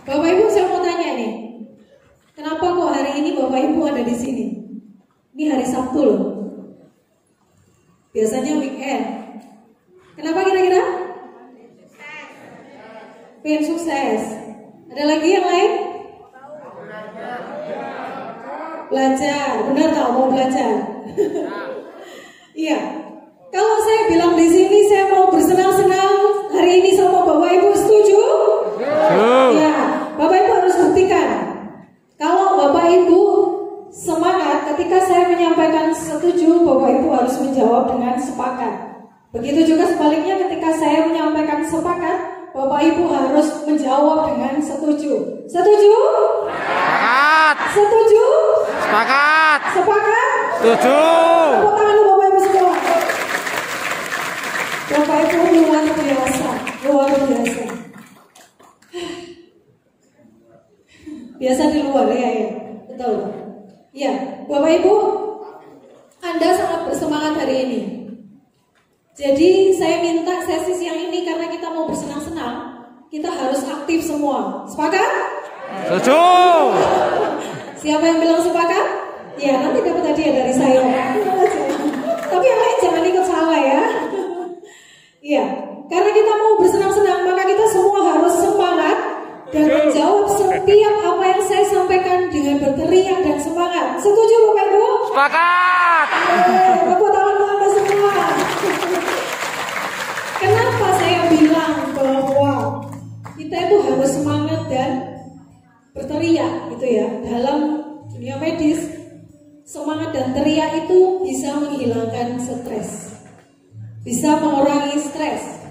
Bapak Ibu saya mau tanya nih, kenapa kok hari ini Bapak Ibu ada di sini? Ini hari Sabtu loh. Biasanya weekend. Kenapa kira-kira? Pengen sukses. Ada lagi yang lain? Belajar. Benar tak mau belajar? Iya. Kalau saya bilang di sini saya mau bersenang-senang hari ini sama Bapak Ibu, setuju? Ya, Bapak Ibu harus buktikan. Kalau Bapak Ibu semangat ketika saya menyampaikan setuju, Bapak Ibu harus menjawab dengan sepakat. Begitu juga sebaliknya ketika saya menyampaikan sepakat, Bapak Ibu harus menjawab dengan setuju. Setuju? Sepakat. Setuju? Sepakat. Sepakat? Setuju. Tepuk tangan Bapak Ibu semua. Bapak Ibu luar biasa, luar biasa. Biasa di luar ya, betul. Ya, Bapak Ibu, Anda sangat bersemangat hari ini. Jadi saya minta sesi siang ini karena kita mau bersenang-senang, kita harus aktif semua. Sepakat? Setuju. Siapa yang bilang sepakat? Ya, nanti dapat hadiah dari saya. Tapi yang lain jangan ikut salah ya. Iya, karena kita mau bersenang-senang, maka kita semua harus semangat dan menjawab setiap apa yang saya sampaikan dengan berteriak dan semangat. Setuju Bapak Ibu? Sepakat. Tepuk tangan untuk Anda semua. Kenapa saya bilang bahwa kita itu harus semangat dan berteriak gitu ya. Dalam dunia medis, semangat dan teriak itu bisa menghilangkan stres, bisa mengurangi stres.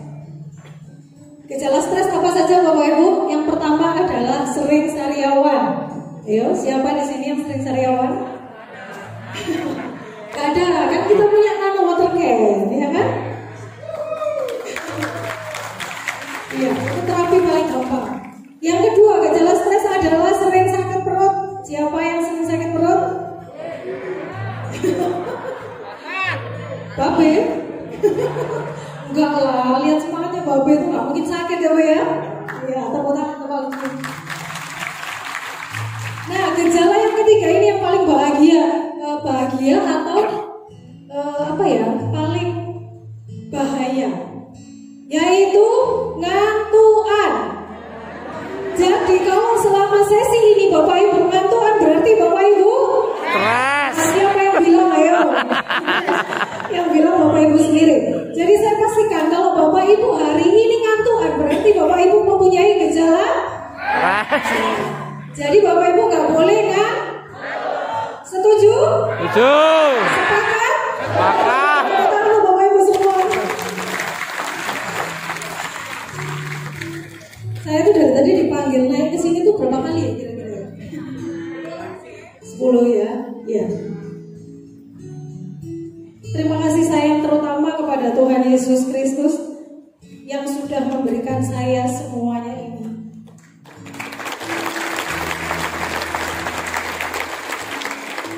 Gejala stres apa saja Bapak Ibu? Yang pertama adalah sering sariawan. Ayo, siapa di sini yang sering sariawan? Gak ada, kan kita punya nano water can, ya kan? Iya, itu terapi paling gampang. Yang kedua, gejala stres adalah sering sakit perut. Siapa yang sering sakit perut? Babe? Enggak lah, lihat semangatnya Babe itu nggak mungkin sakit ya Bu ya. Iya, tepuk tangan kepala. Nah, gejala yang ketiga ini yang paling bahagia atau apa ya, paling bahaya, yaitu ngantuan. Jadi kalau selama sesi ini Bapak Ibu ngantuan, berarti Bapak Ibu Stres. siapa yang bilang? Ayo. Yang bilang Bapak Ibu sendiri. Jadi saya pastikan kalau Bapak Ibu hari ini ngantuan, berarti Bapak Ibu mempunyai gejala. Jadi Bapak Ibu nggak boleh kan? Setuju? Setuju. Sepakat? Sepakat. Tahu Bapak Ibu semua. Saya tuh dari tadi dipanggil naik ke sini tuh berapa kali ya kira-kira? 10 ya? Iya. Terima kasih sayang terutama kepada Tuhan Yesus Kristus yang sudah memberikan saya semuanya ini.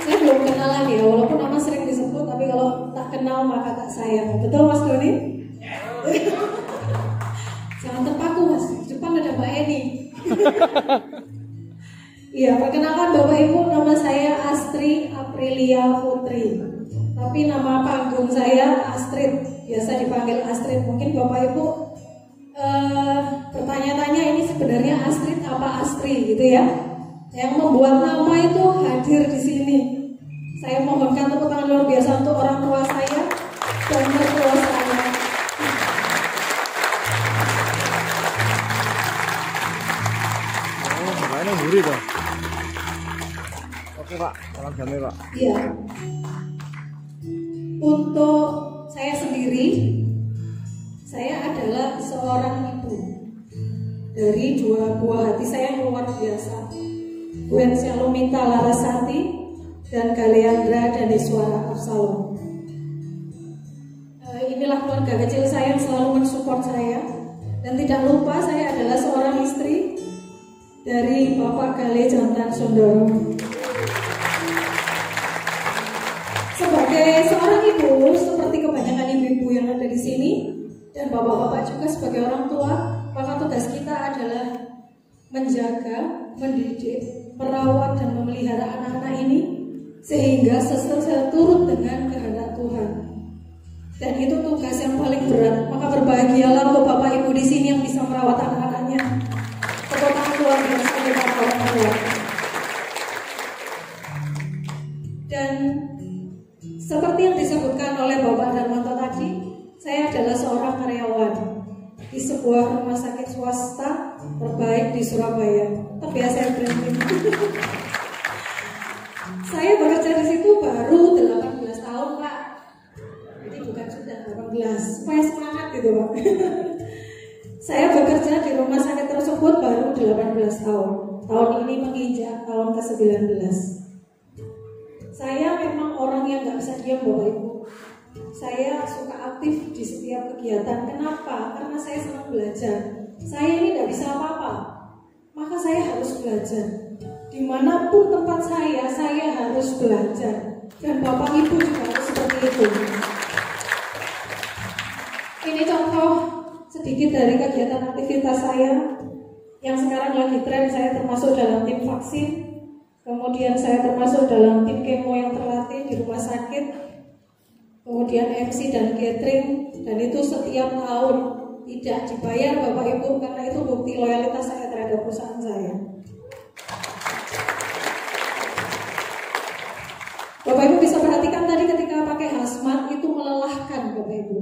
Saya belum kenalan ya, walaupun nama sering disebut, tapi kalau tak kenal maka tak sayang. Betul Mas Doni? Jangan terpaku Mas, di depan ada Mbak Eni. Iya, perkenalkan Bapak Ibu, nama saya Astri Aprilia Putri. Tapi nama panggung saya Astrid, biasa dipanggil Astrid. Mungkin Bapak Ibu bertanya-tanya ini sebenarnya Astrid apa Astri gitu ya. Yang membuat nama itu hadir di sini. Saya mohonkan tepuk tangan luar biasa untuk orang tua saya dan mertua saya. Oh, makanya buri dong. Oke Pak, salam damai Pak. Iya. Untuk saya sendiri, saya adalah seorang ibu dari dua buah hati saya yang luar biasa, Gwen Syalomita Larasati dan Galeandra Daniswara Absalom. Inilah keluarga kecil saya yang selalu mensupport saya. Dan tidak lupa saya adalah seorang istri dari Bapak Gale Jantan Sondoro. Sebagai seorang ibu, seperti kebanyakan ibu-ibu yang ada di sini, dan bapak-bapak juga sebagai orang tua, maka tugas kita adalah menjaga, mendidik, merawat dan memelihara anak-anak ini sehingga saya turut dengan kehendak Tuhan. Dan itu tugas yang paling berat. Maka berbahagialah untuk Bapak Ibu di sini yang bisa merawat anak-anaknya. Tepuk tangan luar biasa untuk orang tua. Dan seperti yang disebutkan oleh Bapak Darmanto tadi, saya adalah seorang karyawan di sebuah rumah sakit swasta terbaik di Surabaya. Tapi ya saya branding. Saya bekerja di situ baru 18 tahun, Pak. Jadi bukan sudah 18, supaya semangat gitu, Pak. Saya bekerja di rumah sakit tersebut baru 18 tahun. Tahun ini menginjak tahun ke-19. Saya memang orang yang gak bisa diam, Bapak Ibu. Saya suka aktif di setiap kegiatan. Kenapa? Karena saya senang belajar. Saya ini gak bisa apa-apa, maka saya harus belajar. Dimanapun tempat saya harus belajar. Dan Bapak Ibu juga harus seperti itu. Ini contoh sedikit dari kegiatan aktivitas saya. Yang sekarang lagi tren, saya termasuk dalam tim vaksin. Kemudian saya termasuk dalam tim kemo yang terlatih di rumah sakit. Kemudian MC dan catering. Dan itu setiap tahun tidak dibayar Bapak Ibu, karena itu bukti loyalitas saya terhadap perusahaan saya. Bapak Ibu bisa perhatikan tadi ketika pakai hazmat itu melelahkan Bapak Ibu.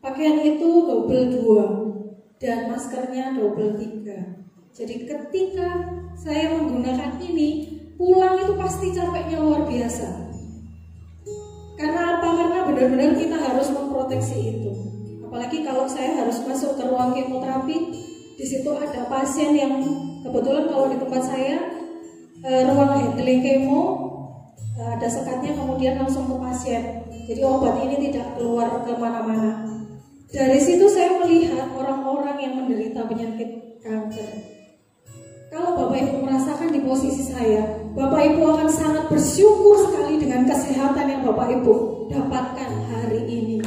Pakaian itu double 2 dan maskernya double 3. Jadi ketika saya menggunakan ini, pulang itu pasti capeknya luar biasa. Karena apa? Karena benar-benar kita harus memproteksi itu. Apalagi kalau saya harus masuk ke ruang kemoterapi, di situ ada pasien yang kebetulan kalau di tempat saya ruang handling kemo ada sekatnya, kemudian langsung ke pasien. Jadi obat ini tidak keluar kemana-mana. Dari situ saya melihat orang-orang yang menderita penyakit kanker. Kalau Bapak Ibu merasakan di posisi saya, Bapak Ibu akan sangat bersyukur sekali dengan kesehatan yang Bapak Ibu dapatkan hari ini.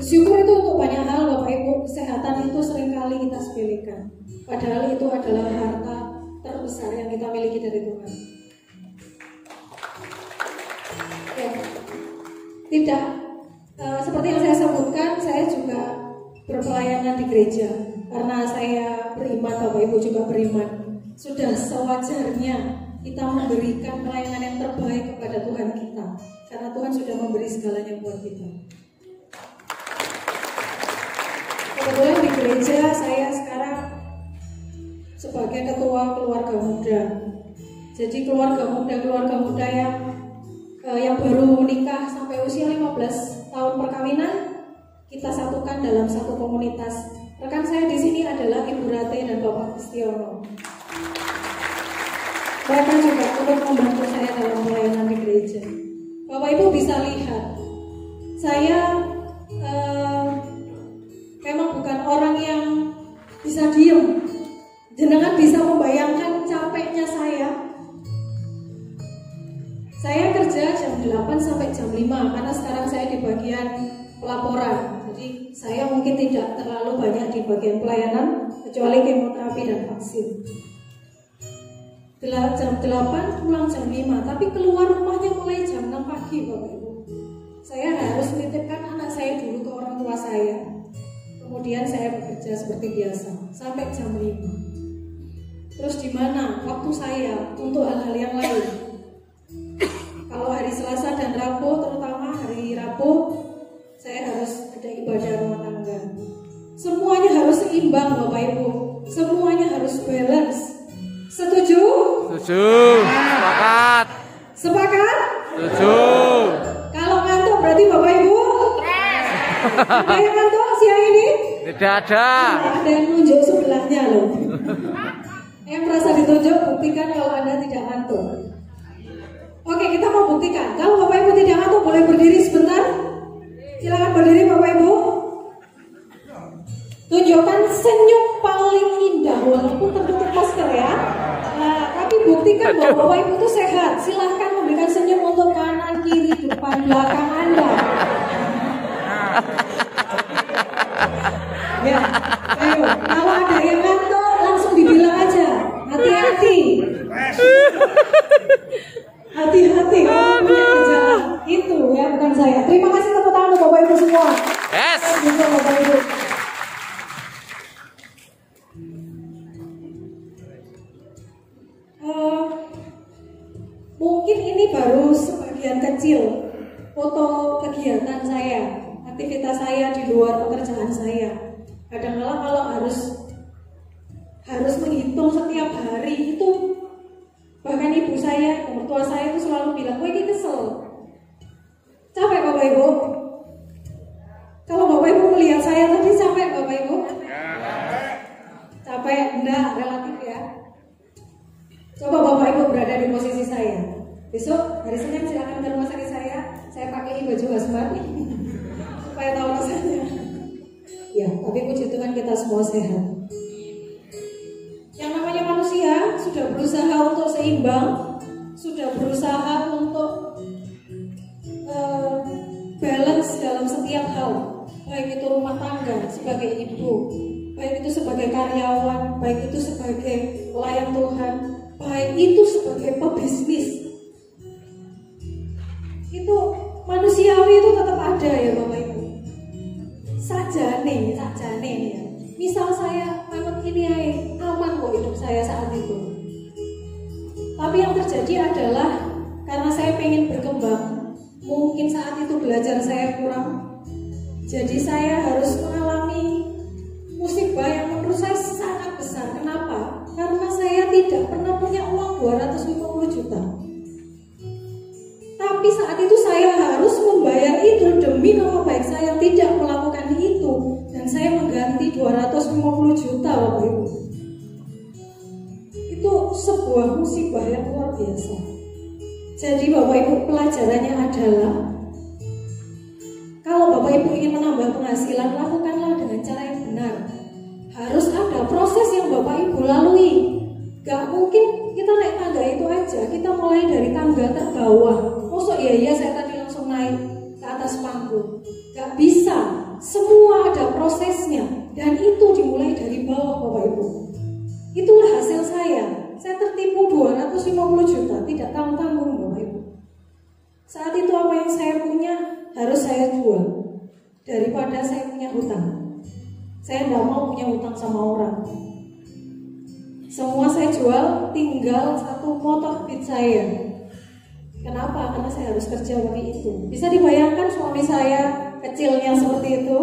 Bersyukur itu untuk banyak hal Bapak Ibu. Kesehatan itu seringkali kita sepelekan, padahal itu adalah harta terbesar yang kita miliki dari Tuhan. Ya. Tidak seperti yang saya sebutkan, saya juga berpelayanan di gereja. Karena saya beriman, Bapak Ibu juga beriman. Sudah sewajarnya kita memberikan pelayanan yang terbaik kepada Tuhan kita, karena Tuhan sudah memberi segalanya buat kita. Kebetulan di gereja saya sekarang sebagai ketua keluarga muda. Jadi keluarga muda yang baru menikah sampai usia 15 tahun perkawinan, kita satukan dalam satu komunitas. Rekan saya di sini adalah Ibu Rate dan Bapak Kristiono. Mereka juga turut membantu saya dalam pelayanan di gereja. Bapak Ibu bisa lihat, saya memang bukan orang yang bisa diem. Jenengan bisa membayangkan capeknya saya. Saya kerja jam 8 sampai jam 5 karena sekarang saya di bagian pelaporan. Jadi saya mungkin tidak terlalu banyak di bagian pelayanan kecuali kemoterapi dan vaksin. Jam 8 pulang jam 5, tapi keluar rumahnya mulai jam 6 pagi Bapak Ibu. Saya harus menitipkan anak saya dulu ke orang tua saya. Kemudian saya bekerja seperti biasa sampai jam 5. Terus di mana waktu saya untuk hal-hal yang lain? Kalau hari Selasa dan Rabu, terutama hari Rabu, saya harus ada ibadah rumah tangga. Semuanya harus seimbang Bapak Ibu. Semuanya harus balance. Setuju? Setuju. Sepakat. Sepakat? Setuju. Kalau ngantuk berarti Bapak Ibu? Ada yang ngantuk siang ini? Tidak ada. Ada yang nunjuk sebelahnya loh. Yang merasa ditunjuk, buktikan kalau Anda tidak ngantuk. Oke, kita mau buktikan. Kalau Bapak Ibu tidak ngantuk, boleh berdiri sebentar. Silakan berdiri Bapak Ibu. Tunjukkan senyum paling indah walaupun tertutup masker ya. Nah, tapi buktikan bahwa Bapak Ibu itu sehat. Silahkan memberikan senyum untuk kanan, kiri, depan, belakang Anda. Ya, ayo. Kalau ada yang ngantuk langsung dibilang aja. Hati-hati. Hati-hati. Kalau punya gejala itu ya, bukan saya. Terima kasih tepuk tangan untuk Bapak Ibu semua. Yes. Gitu, Bapak Ibu. Mungkin ini baru sebagian kecil foto kegiatan saya, aktivitas saya di luar pekerjaan saya. Kadang-kala kalau harus menghitung setiap hari itu, bahkan ibu saya, mertua saya itu selalu bilang, "Wah, ini kesel." Capek Bapak Ibu? Kalau Bapak Ibu melihat saya tadi capek Bapak Ibu? Capek, enggak, relatif ya. Coba Bapak Ibu berada di posisi saya. Besok hari Senin silakan ke rumah sakit saya pakai baju basmati supaya tahu rasanya. Ya, tapi puji Tuhan kita semua sehat. Yang namanya manusia sudah berusaha untuk seimbang, sudah berusaha untuk balance dalam setiap hal, baik itu rumah tangga sebagai ibu, baik itu sebagai karyawan, baik itu sebagai pelayan Tuhan, baik itu sebagai pebisnis. Itu manusiawi itu tetap ada ya Bapak Ibu. Sajane ya. Misal saya manut ini aman kok hidup saya saat itu. Tapi yang terjadi adalah karena saya pengen berkembang, mungkin saat itu belajar saya kurang. Jadi saya harus mengalami musibah yang menurut saya sangat besar. Kenapa? Karena saya tidak pernah punya uang 250 juta. Tapi saat itu saya harus membayar itu demi nama baik saya tidak melakukan itu. Dan saya mengganti 250 juta Bapak Ibu. Itu sebuah musibah yang luar biasa. Jadi Bapak Ibu, pelajarannya adalah kalau Bapak Ibu ingin menambah penghasilan, lakukanlah dengan cara yang benar. Harus ada proses yang Bapak Ibu lalui. Gak mungkin kita naik tangga itu aja. Kita mulai dari tangga terbawah. Maksud ya saya tadi langsung naik ke atas panggung. Gak bisa. Semua ada prosesnya. Dan itu dimulai dari bawah Bapak Ibu. Itulah hasil saya. Saya tertipu 250 juta. Tidak tanggung-tanggung Bapak Ibu. Saat itu apa yang saya punya harus saya jual daripada saya punya hutang. Saya tidak mau punya hutang sama orang. Semua saya jual, tinggal satu motor Beat saya. Kenapa? Karena saya harus kerja seperti itu. Bisa dibayangkan suami saya kecilnya seperti itu?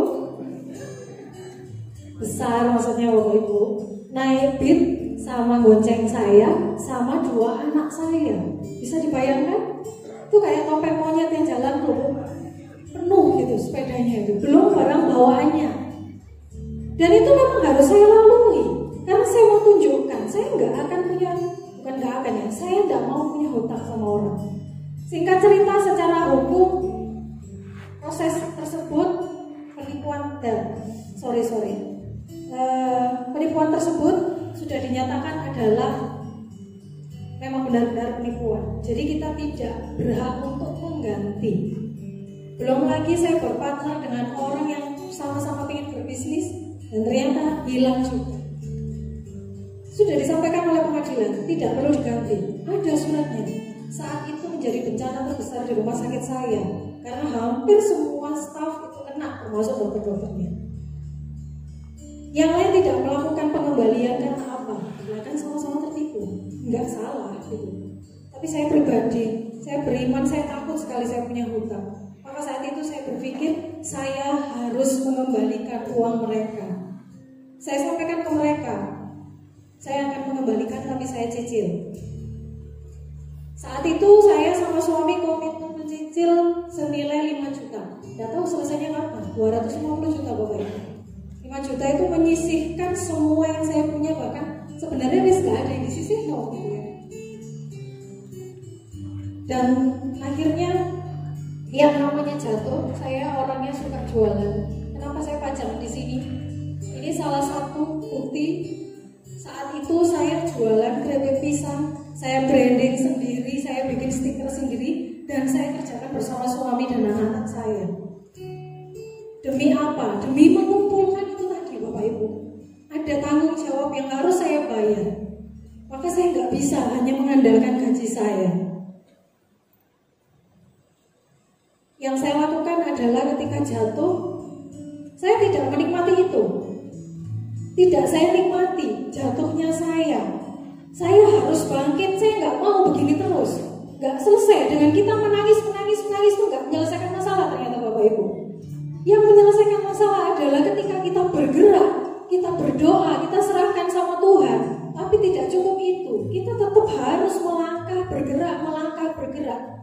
Besar maksudnya Bapak Ibu. Naik Beat sama gonceng saya, sama 2 anak saya. Bisa dibayangkan? Itu kayak topeng monyet yang jalan tuh. Penuh gitu sepedanya itu. Belum barang bawaannya. Dan itu memang harus saya lalui. Karena saya mau tunjukkan, saya nggak akan punya, bukan nggak akan ya, saya nggak mau punya hutang sama orang. Singkat cerita, secara hukum proses tersebut penipuan penipuan tersebut sudah dinyatakan adalah memang benar-benar penipuan. Jadi kita tidak berhak untuk mengganti. Belum lagi saya berpartner dengan orang yang sama-sama ingin berbisnis dan ternyata hilang juga. Sudah disampaikan oleh pengadilan, tidak perlu diganti. Ada suratnya. Saat itu menjadi bencana terbesar di rumah sakit saya, karena hampir semua staf itu kena, termasuk dokter-dokternya. Yang lain tidak melakukan pengembalian karena apa? Karena kan sama-sama tertipu. Enggak salah gitu. Tapi saya pribadi, saya beriman, saya takut sekali saya punya hutang. Maka saat itu saya berpikir saya harus mengembalikan uang mereka. Saya sampaikan ke mereka, saya akan mengembalikan tapi saya cicil. Saat itu saya sama suami komitmen mencicil senilai 5 juta. Tidak tahu selesainya kapan. 250 juta Bapak Ibu. 5 juta itu menyisihkan semua yang saya punya, bahkan sebenarnya nggak ada yang disisihkan gitu ya. Dan akhirnya yang namanya jatuh, saya orangnya suka jualan. Kenapa saya pajang di sini? Ini salah satu bukti. Saat itu saya jualan keripik pisang, saya branding sendiri, saya bikin stiker sendiri, dan saya kerjakan bersama suami dan anak-anak saya. Demi apa? Demi mengumpulkan itu tadi Bapak bisa hanya mengandalkan gaji saya. Yang saya lakukan adalah ketika jatuh, saya tidak menikmati itu. Tidak saya nikmati jatuhnya saya. Saya harus bangkit, saya nggak mau begini terus. Nggak selesai dengan kita menangis itu nggak menyelesaikan masalah ternyata Bapak Ibu. Yang menyelesaikan masalah adalah ketika kita bergerak, kita berdoa, kita serahkan sama Tuhan. Tapi tidak cukup itu, kita tetap harus melangkah, bergerak.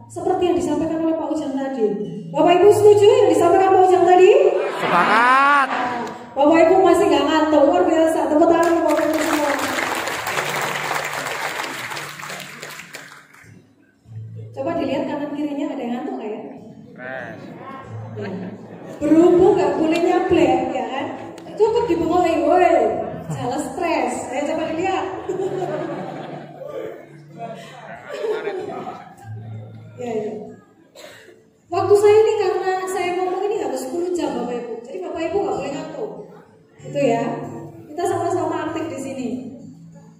Seperti yang disampaikan oleh Pak Ujang tadi. Bapak Ibu setuju yang disampaikan Pak Ujang tadi? Semangat. Bapak Ibu masih nggak ngantuk, luar biasa. Tepuk tangan untuk Bapak Ibu semua. Coba dilihat kanan kirinya ada yang ngantuk nggak ya? Berhubung nggak boleh nyablek, ya kan? Cukup dibengoi, woi, jangan stres. Ayo coba dilihat. Ya. Waktu saya ini karena saya ngomong ini harus 10 jam Bapak Ibu. Jadi Bapak Ibu nggak boleh ngantuk. Itu ya. Kita sama-sama aktif di sini.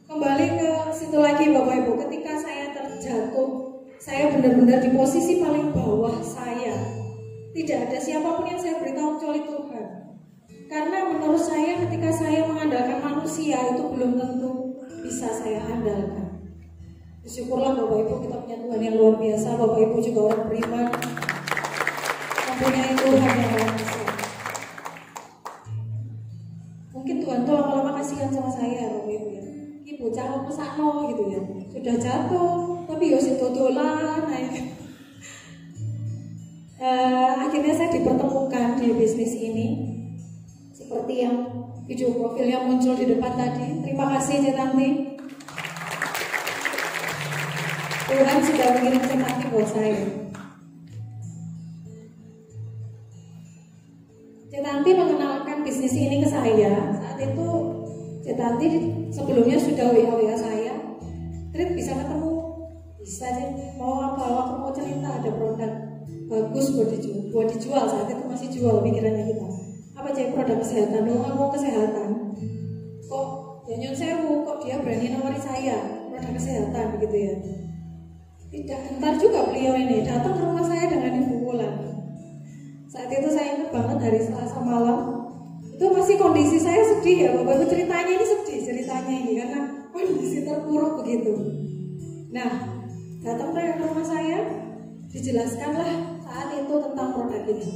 Kembali ke situ lagi Bapak Ibu. Ketika saya terjatuh, saya benar-benar di posisi paling bawah saya. Tidak ada siapapun yang saya beritahu kecuali Tuhan. Karena menurut saya ketika saya mengandalkan manusia itu belum tentu bisa saya andalkan. Syukurlah Bapak Ibu kita punya Tuhan yang luar biasa. Bapak Ibu juga orang beriman, mempunyai Tuhan yang luar biasa. Mungkin Tuhan tuh lama-lama kasihan sama saya Bapak Ibu ya. Ini bocah pesakno gitu ya. Sudah jatuh tapi yosi dodolan. Akhirnya saya dipertemukan di bisnis ini. Seperti yang video profilnya muncul di depan tadi. Terima kasih Cik Tanti. Tuhan sudah mengirim Cik Tanti buat saya. Cik Tanti mengenalkan bisnis ini ke saya. Saat itu Cik Tanti sebelumnya sudah WA saya. Trit bisa ketemu? Bisa Cik. Mau apa? Waktu mau cerita ada produk bagus buat dijual. Saat itu masih jual pikirannya kita. Apa Cik produk kesehatan? Mau kesehatan. Kok Nyon Sewu kok dia berani nawari saya produk kesehatan begitu ya? Tidak, ntar juga beliau ini datang ke rumah saya dengan Ibu Wulan. Saat itu saya ingat banget hari Selasa malam. Itu masih kondisi saya sedih ya Bapak Ibu, ceritanya ini sedih ceritanya ini karena kondisi terpuruk begitu. Nah, datang ke rumah saya, dijelaskanlah saat itu tentang produk ini.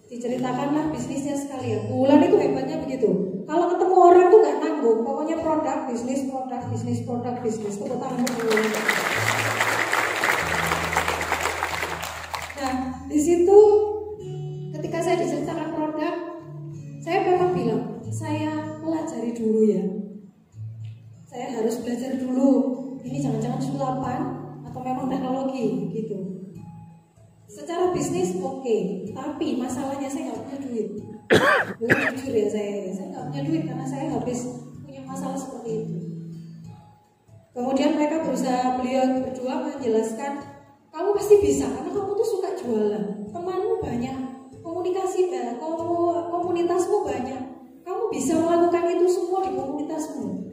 Diceritakanlah bisnisnya sekalian. Wulan itu hebatnya begitu. Kalau ketemu orang tuh nggak nanggung, pokoknya produk, bisnis. Tepuk tangan dulu. Nah, di situ ketika saya diceritakan produk, saya memang bilang, saya pelajari dulu ya. Saya harus belajar dulu. Ini jangan-jangan sulapan atau memang teknologi gitu. Secara bisnis oke, tapi masalahnya saya nggak punya duit. Jujur ya saya nggak punya duit karena saya habis punya masalah seperti itu. Kemudian mereka beliau berdua menjelaskan, kamu pasti bisa karena kamu tuh suka jualan, temanmu banyak, komunitasmu banyak, kamu bisa melakukan itu semua di komunitasmu.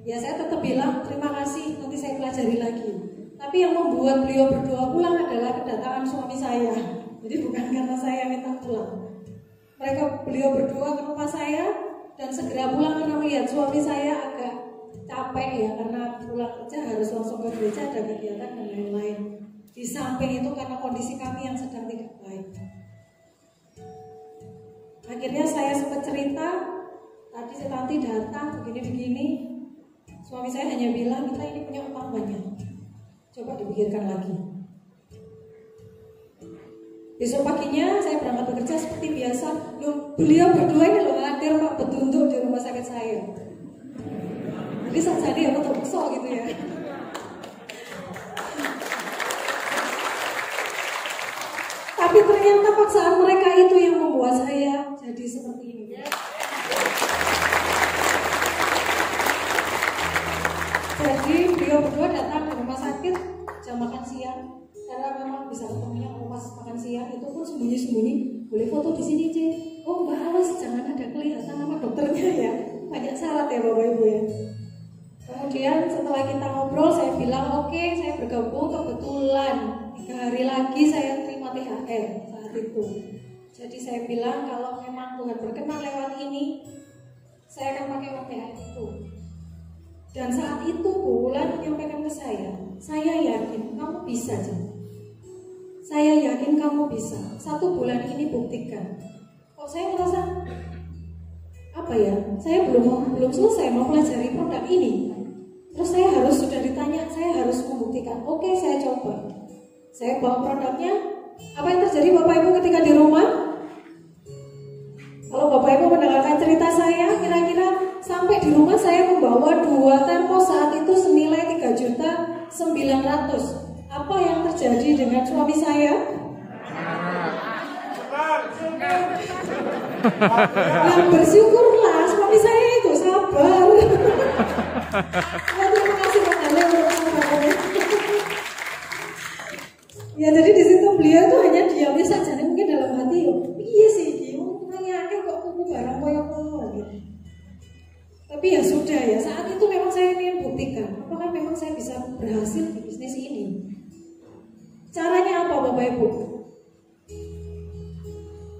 Ya saya tetap bilang terima kasih, nanti saya pelajari lagi. Tapi yang membuat beliau berdoa pulang adalah kedatangan suami saya. Jadi bukan karena saya minta pulang. Beliau berdoa ke rumah saya dan segera pulang karena melihat suami saya agak capek ya karena pulang kerja harus langsung ke gereja, ada kegiatan dan lain-lain. Di samping itu karena kondisi kami yang sedang tidak baik. Akhirnya saya sempat cerita, tadi Cik Tanti datang begini-begini. Suami saya hanya bilang kita ini punya utang banyak. Coba dipikirkan lagi. Besok paginya saya berangkat bekerja seperti biasa. Beliau berdua ini loh hadir Pak bertunduk di rumah sakit saya. Jadi saat ya betul gitu ya. Tapi ternyata paksaan mereka itu yang membuat saya jadi seperti ini. Jadi beliau berdua datang ke rumah sakit jam makan siang karena memang bisa ketemunya pas makan siang itu pun sembunyi-sembunyi. Boleh foto di sini Cik. Oh Mbak awas jangan ada kelihatan nama dokternya ya. Banyak syarat ya Bapak Ibu ya. kemudian setelah kita ngobrol saya bilang oke, saya bergabung, kebetulan 3 hari lagi saya terima THR saat itu. Jadi saya bilang kalau memang Tuhan berkenan lewat ini, saya akan pakai uang THR itu. Dan saat itu Bu Wulan menyampaikan ke saya yakin kamu bisa Jan. Saya yakin kamu bisa. 1 bulan ini buktikan. Kok saya merasa apa ya? Saya belum selesai mempelajari produk ini. Terus saya harus sudah ditanya, saya harus membuktikan. Oke, saya coba. Saya bawa produknya. Apa yang terjadi Bapak Ibu ketika di rumah? Kalau Bapak Ibu mendengarkan cerita saya, kira-kira sampai di rumah saya membawa 2 termos saat itu senilai 3.900.000. Apa yang terjadi dengan suami saya? Nah, bersyukurlah suami saya itu sabar. Terima kasih Pak Ale untuk sabarnya. Ya jadi di situ beliau tuh hanya diamnya saja, mungkin dalam hati, iya sih, nanya kok kuku barang koyo-koyo gitu. Tapi ya sudah ya, saat itu memang saya ingin buktikan, apakah memang saya bisa berhasil di bisnis ini. Caranya apa Bapak Ibu?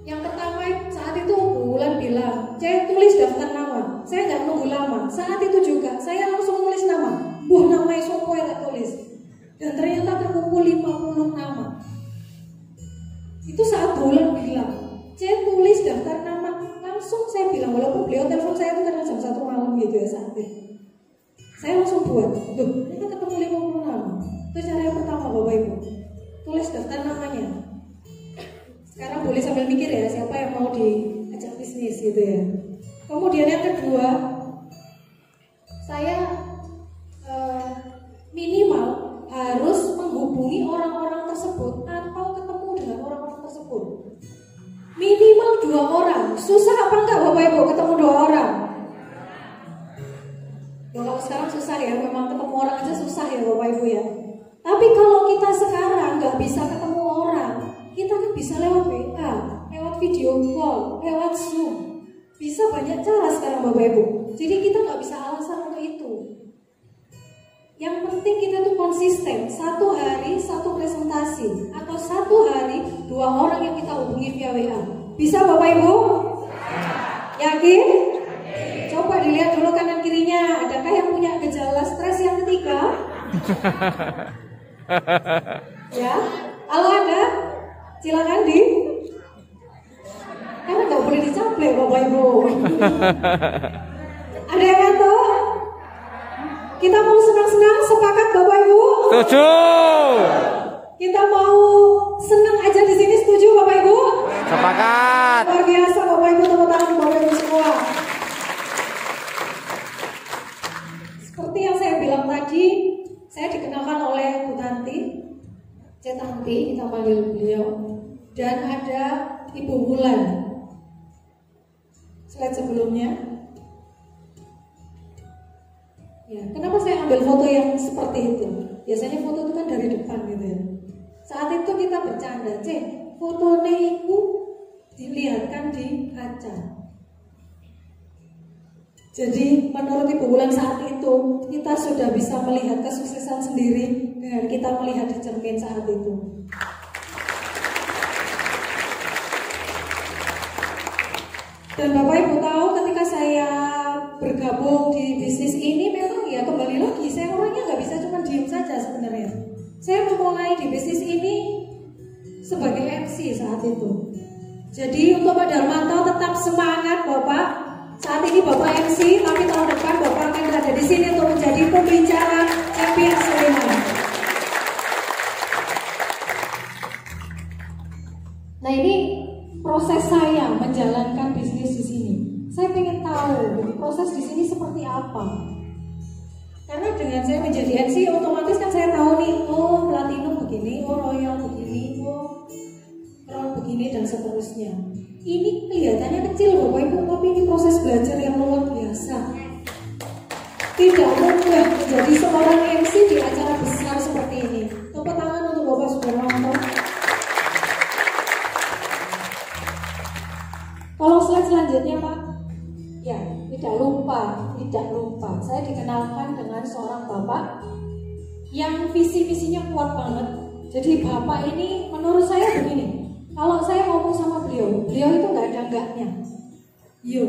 Yang pertama saat itu Bu Wulan bilang, saya tulis daftar nama. Saya nggak nunggu lama. Saat itu juga saya langsung nulis nama. Nama semua tak tulis. Dan ternyata terkumpul 50 nama. Itu saat Bu Wulan bilang, saya tulis daftar nama. Langsung saya bilang, walaupun beliau telepon saya itu karena jam 1 malam gitu ya saat itu. Saya langsung buat, ini kan ketemu 50 nama. Itu cara yang pertama Bapak Ibu. Tulis daftar namanya. Sekarang boleh sambil mikir ya, siapa yang mau diajak bisnis gitu ya. Kemudian yang kedua, saya minimal harus menghubungi orang-orang tersebut atau ketemu dengan orang-orang tersebut. Minimal 2 orang. Susah apa enggak Bapak Ibu ketemu 2 orang? Ya, kalau sekarang susah ya, memang ketemu orang aja susah ya Bapak Ibu ya. Tapi kalau kita sekarang nggak bisa ketemu orang, kita kan bisa lewat WA, lewat video call, lewat Zoom. Bisa banyak cara sekarang Bapak Ibu. Jadi kita nggak bisa alasan untuk itu. Yang penting kita tuh konsisten. 1 hari 1 presentasi, atau 1 hari 2 orang yang kita hubungi via WA. Bisa Bapak Ibu? Yakin? Coba dilihat dulu kanan kirinya. Adakah yang punya gejala stres yang ketiga? Ya, kalau ada, silakan karena nggak boleh dicaplek Bapak Ibu. Ada yang ngantuk? Kita mau senang-senang, sepakat Bapak Ibu? Setuju. Kita mau senang aja di sini, setuju Bapak Ibu? Sepakat. Luar biasa Bapak Ibu, tepuk tangan Bapak Ibu semua. Seperti yang saya bilang tadi, saya dikenalkan oleh Bu Tanti, C. Tanti, kita panggil beliau, dan ada Ibu Wulan. Slide sebelumnya. Ya, kenapa saya ambil foto yang seperti itu? Biasanya foto itu kan dari depan gitu ya. Saat itu kita bercanda, fotonya itu dilihatkan di kaca. Jadi menurut Ibu Wulan saat itu kita sudah bisa melihat kesuksesan sendiri dengan kita melihat di cermin saat itu. Dan Bapak Ibu tahu ketika saya bergabung di bisnis ini memang ya kembali lagi saya orangnya nggak bisa cuma diem saja sebenarnya. Saya memulai di bisnis ini sebagai MC saat itu. Jadi untuk Pak Darmanto tetap semangat Bapak. Saat ini Bapak MC, tapi tahun depan Bapak akan berada di sini untuk menjadi pembicara champion Sleman. Nah ini proses saya menjalankan bisnis di sini. Saya pengen tahu proses di sini seperti apa. Karena dengan saya menjadi MC, otomatis kan saya tahu nih, oh Platinum begini, oh Royal begini, oh Crown begini dan seterusnya. Ini kelihatannya kecil Bapak Ibu, tapi ini proses belajar yang luar biasa. Tidak mudah menjadi seorang MC di acara besar seperti ini. Tepuk tangan untuk Bapak Sudarmanto. Tolong slide selanjutnya Pak. Ya, tidak lupa. Saya dikenalkan dengan seorang bapak yang visi-visinya kuat banget. Jadi bapak ini menurut saya begini, kalau saya ngomong sama beliau itu nggak ada enggaknya. Yo,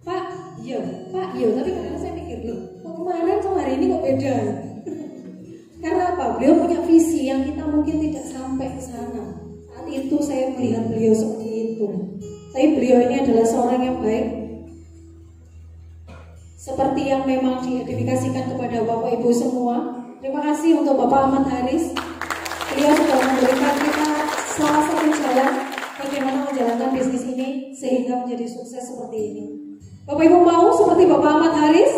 Pak, yo, tapi kadang saya mikir loh, kok kemarin sama hari ini kok beda? Karena apa? Beliau punya visi yang kita mungkin tidak sampai ke sana. Saat itu saya melihat beliau seperti itu. Tapi beliau ini adalah seorang yang baik, seperti yang memang diidentifikasikan kepada Bapak Ibu semua. Terima kasih untuk Bapak Ahmad Haris. Beliau sudah memberikan kita salah satu jalan bagaimana menjalankan bisnis ini sehingga menjadi sukses seperti ini. Bapak Ibu mau seperti Bapak Ahmad Haris?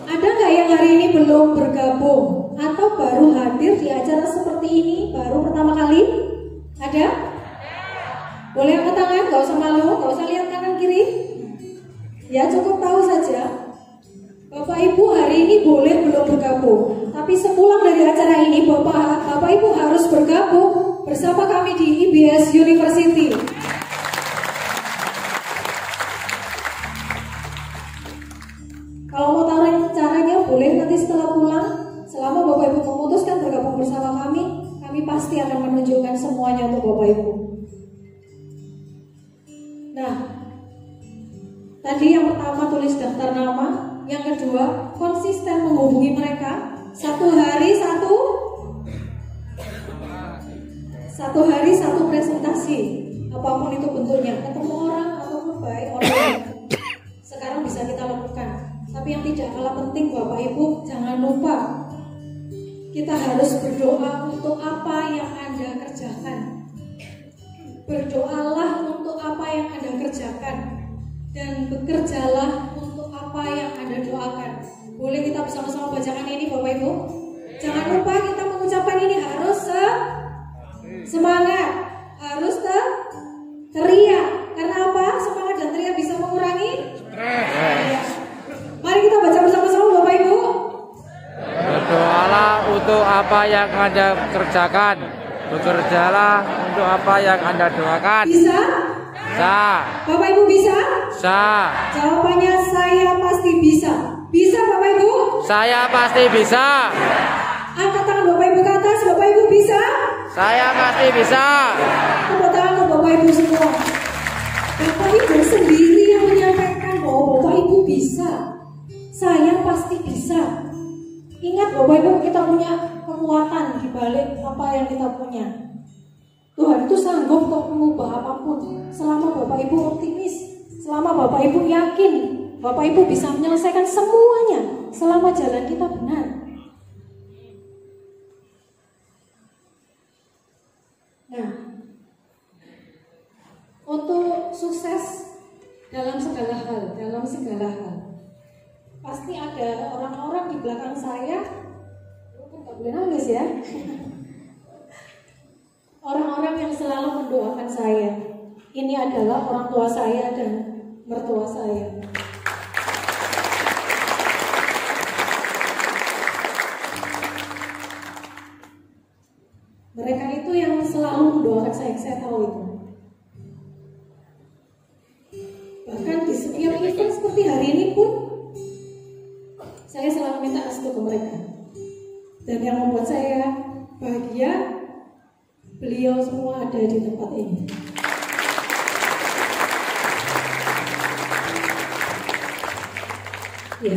Ada nggak yang hari ini belum bergabung atau baru hadir di acara seperti ini baru pertama kali? Ada? Boleh angkat tangan, nggak usah malu, nggak usah lihat kanan kiri. Ya cukup tahu saja. Bapak Ibu hari ini boleh belum bergabung, tapi sepulang dari acara ini Bapak Ibu harus bergabung bersama kami di IBS University. Kalau mau tahu caranya boleh nanti setelah pulang. Selama Bapak Ibu memutuskan bergabung bersama kami pasti akan menunjukkan semuanya untuk Bapak Ibu. Nah, tadi yang pertama tulis daftar nama, yang kedua konsisten menghubungi mereka. Satu hari satu presentasi, apapun itu bentuknya, ketemu orang ataupun baik orang. Sekarang bisa kita lakukan. Tapi yang tidak kalah penting Bapak Ibu, jangan lupa kita harus berdoa untuk apa yang Anda kerjakan. Berdoalah untuk apa yang Anda kerjakan dan bekerjalah untuk apa yang Anda doakan. Boleh kita bersama-sama bacakan ini Bapak Ibu? Jangan lupa kita mengucapkan ini harus semangat, harus teriak. Karena apa? Semangat dan teriak bisa mengurangi stres. Mari kita baca bersama-sama Bapak Ibu. Berdoalah untuk apa yang Anda kerjakan. Bekerjalah untuk apa yang Anda doakan. Bisa? Bisa. Bapak Ibu bisa? Bisa. Jawabannya saya pasti bisa. Bisa Bapak Ibu? Saya pasti bisa. Angkat tangan Bapak Ibu ke atas. Bapak Ibu bisa? Saya pasti bisa. Tepuk tangan untuk Bapak Ibu semua. Bapak Ibu sendiri yang menyampaikan bahwa Bapak Ibu bisa. Saya pasti bisa. Ingat Bapak Ibu, kita punya kekuatan di balik apa yang kita punya. Tuhan itu sanggup kok mengubah apapun. Selama Bapak Ibu optimis, selama Bapak Ibu yakin, Bapak Ibu bisa menyelesaikan semuanya selama jalan kita benar. Nah, untuk sukses dalam segala hal, pasti ada orang-orang di belakang saya. Nggak boleh nangis ya. Orang-orang yang selalu mendoakan saya. Ini adalah orang tua saya dan mertua saya. Mereka itu yang selalu mendoakan saya tahu itu. Bahkan di setiap event seperti hari ini pun saya selalu minta restu ke mereka. Dan yang membuat saya bahagia, beliau semua ada di tempat ini. Ya,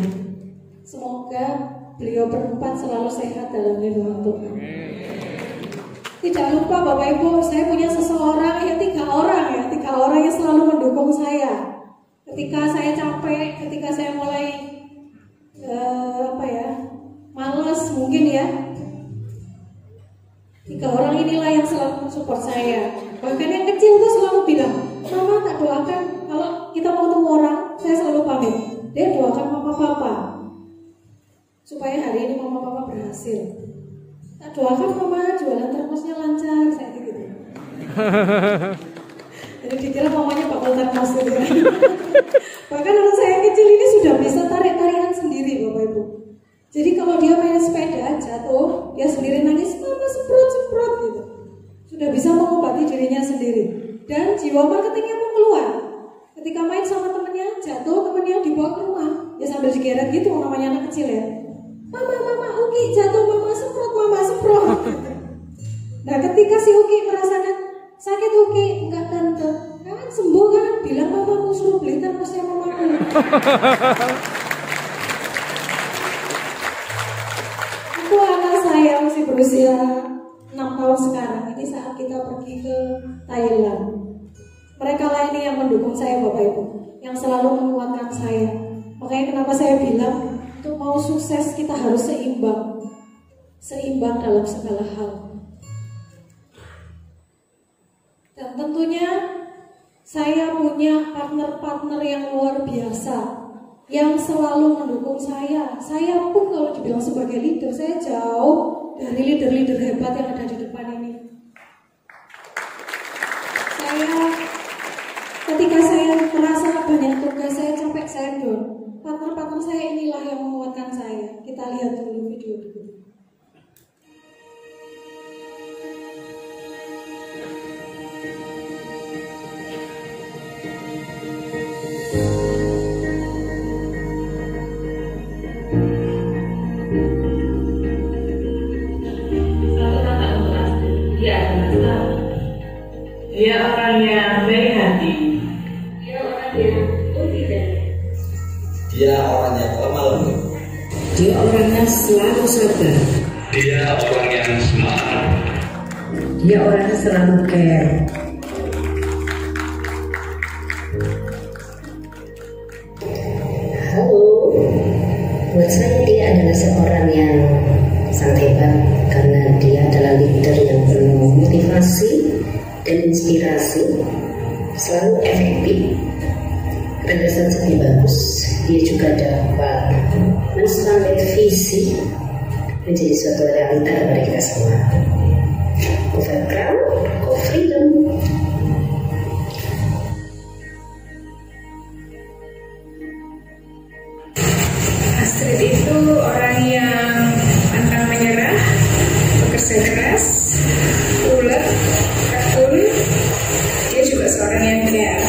semoga beliau berempat selalu sehat dalam lindungan Tuhan. Tidak lupa Bapak Ibu, saya punya seseorang, tiga orang yang selalu mendukung saya. Ketika saya capek, ketika saya mulai malas mungkin ya. Tiga orang inilah yang selalu mensupport saya. Bahkan yang kecil tuh selalu bilang, Mama tak doakan, kalau kita mau ketemu orang, saya selalu pamit. Dia doakan Mama Papa supaya hari ini Mama Papa berhasil. Tak doakan Mama jualan termosnya lancar, saya gitu. Jadi dikira mamanya bakal termos gitu kan. Bahkan anak saya yang kecil ini sudah bisa tarik-tarikan sendiri Bapak Ibu. Jadi kalau dia main sepeda jatuh, dia sendiri nangis, Mama semprot gitu. Sudah bisa mengobati dirinya sendiri. Dan jiwa marketingnya pun keluar. Ketika main sama temennya, jatuh, temennya dibawa ke rumah, ya sambil digeret gitu, namanya anak kecil ya. Mama, Uki jatuh, mama semprot. Nah ketika si Uki merasakan sakit, Uki, enggak tante, kan sembuh kan, bilang mamamu suruh beli termosnya mamaku. Itu anak saya masih berusia 6 tahun sekarang. Ini saat kita pergi ke Thailand. Mereka lah ini yang mendukung saya Bapak Ibu, yang selalu menguatkan saya. Makanya kenapa saya bilang, untuk mau sukses kita harus seimbang dalam segala hal. Dan tentunya saya punya partner-partner yang luar biasa, yang selalu mendukung saya. Saya pun kalau dibilang sebagai leader, saya jauh dari leader-leader hebat yang ada di depan ini. Ketika saya merasa banyak tugas, saya capek, saya down. Partner-partner saya inilah yang menguatkan saya. Kita lihat dulu video berikut. Dia orang yang baik hati. Dia orang yang lemah lembut. Dia orang yang selalu sabar. Dia orang yang semangat. Dia orang yang selalu care. Halo, buat saya dia adalah seorang yang sangat hebat karena dia adalah leader yang penuh motivasi dan inspirasi, selalu efektif. Berdasarkan segi bagus, dia juga dapat mensampai visi menjadi suatu realita kepada kita semua. Go proud, go freedom. Astrid itu orang yang pantang menyerah, bekerja keras, ulet, tekun. Dia juga seorang yang care.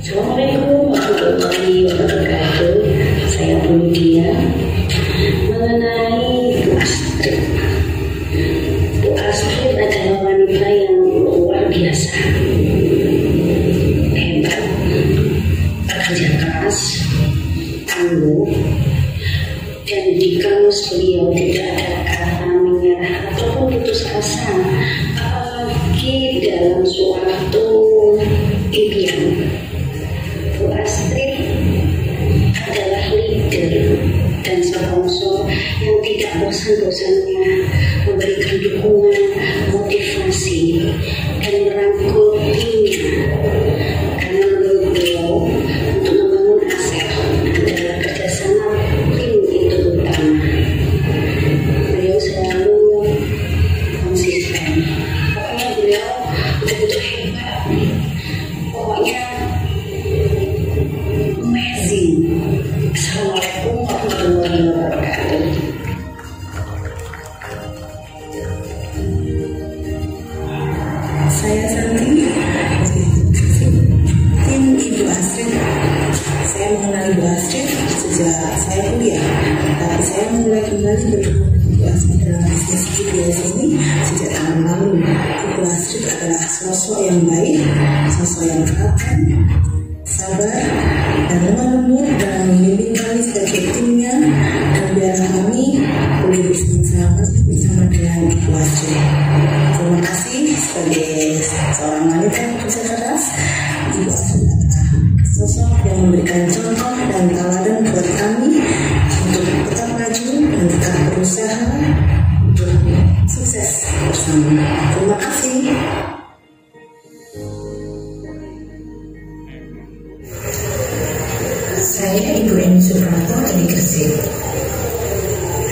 Assalamualaikum warahmatullahi wabarakatuh. Saya Bu Dia mengenai Bu Astrid. Bu Astrid adalah wanita yang luar biasa, hebat, bekerja keras, tangguh, dan di kamus beliau tidak ada kata menyerah ataupun putus asa, apalagi dalam suatu impian. Bu Astrid adalah leader dan sponsor yang tidak bosan-bosannya memberikan dukungan, motivasi, dan merangkul timnya. Karena menurut beliau, untuk membangun aset adalah kerjasama tim itu utama. Beliau selalu konsisten. Pokoknya beliau betul-betul hebat. Pokoknya amazing. Assalamualaikum warahmatullahi wabarakatuh. Saya Santi, tim Ibu Astrid. Saya mengenal Ibu Astrid sejak saya kuliah, tapi saya mulai kembali bertemu Ibu Astrid dalam bisnis GPS ini sejak tahun lalu. Ibu Astrid adalah sosok yang baik, sosok yang telaten, sabar, dan lemah lembut dalam membimbing kami sebagai timnya, dan biarlah kami boleh bersama dengan Ibu Astrid. Terima kasih. Sebagai seorang wanita yang bekerja keras, Ibu Astrid adalah sosok yang memberikan contoh dan teladan buat kami untuk tetap maju dan tetap berusaha untuk sukses bersama. Terima kasih. Saya Ibu Eni Suprapto dari Gresik,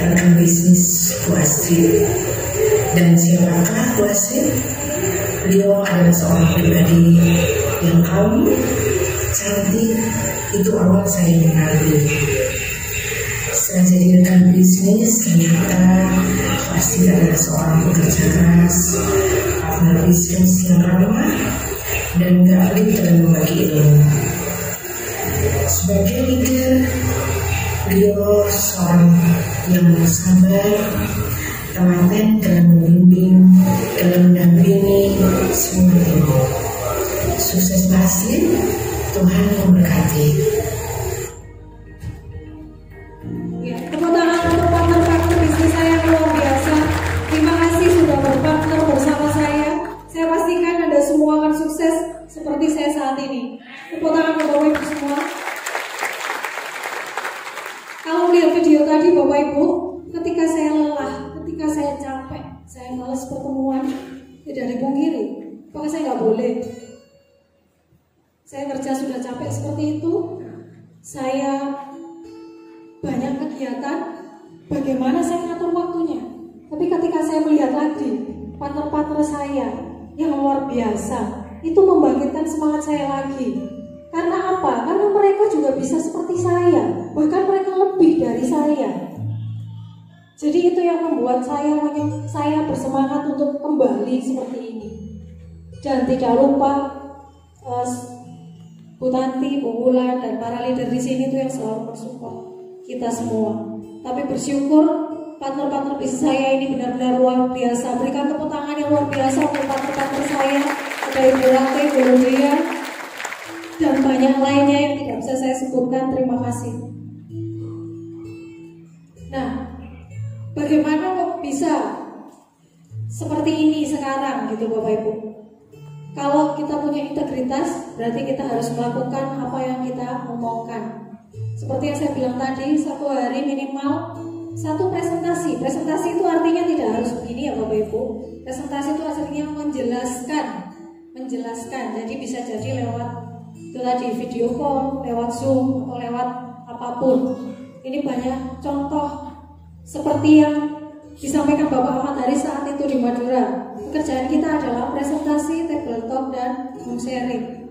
rekan bisnis Bu Astrid. Dan siapakah Bu Astrid? Beliau adalah seorang pribadi yang kaum, cantik. Itu awal saya mengenali. Setelah jadi rekan bisnis bisnis dan kita pasti adalah seorang pekerja keras, partner bisnis yang ramah dan gak pelit dalam membagi ilmu. Sebagai leader, beliau seorang yang sabar, telaten dalam membimbing, dalam mendampingi semua tim. Sukses pasti, Tuhan memberkati. Ya, tepuk tangan untuk partner-partner bisnis saya yang luar biasa. Terima kasih sudah berpartner bersama saya. Saya pastikan Anda semua akan sukses seperti saya saat ini. Tepuk tangan untuk Bapak Ibu semua. Kalau melihat video tadi Bapak Ibu, ketika saya lelah, ketika saya capek, saya malas pertemuan, tidak dipungkiri, maka saya nggak boleh. Saya kerja sudah capek seperti itu, saya banyak kegiatan, bagaimana saya ngatur waktunya. Tapi ketika saya melihat lagi partner-partner saya yang luar biasa, itu membangkitkan semangat saya lagi. Karena apa? Karena mereka juga bisa seperti saya, bahkan mereka lebih dari saya. Jadi itu yang membuat saya bersemangat untuk kembali seperti ini. Dan tidak lupa Bu Tanti, Bu Wulan, dan para leader di sini itu yang selalu mensupport kita semua. Tapi bersyukur partner-partner bisnis saya ini benar-benar luar biasa. Berikan tepuk tangan yang luar biasa untuk partner-partner saya. Ada Ibu Rate, Bu Ludia, dan banyak lainnya yang tidak bisa saya sebutkan. Terima kasih. Nah, bagaimana kok bisa seperti ini sekarang gitu Bapak Ibu? Kalau kita punya integritas, berarti kita harus melakukan apa yang kita omongkan. Seperti yang saya bilang tadi, satu hari minimal satu presentasi. Presentasi itu artinya tidak harus begini ya Bapak Ibu. Presentasi itu artinya menjelaskan. Jadi bisa jadi lewat itu tadi video call, lewat Zoom atau lewat apapun. Ini banyak contoh seperti yang disampaikan Bapak Ahmad Haris saat itu di Madura. Pekerjaan kita adalah presentasi, table talk, dan home sharing.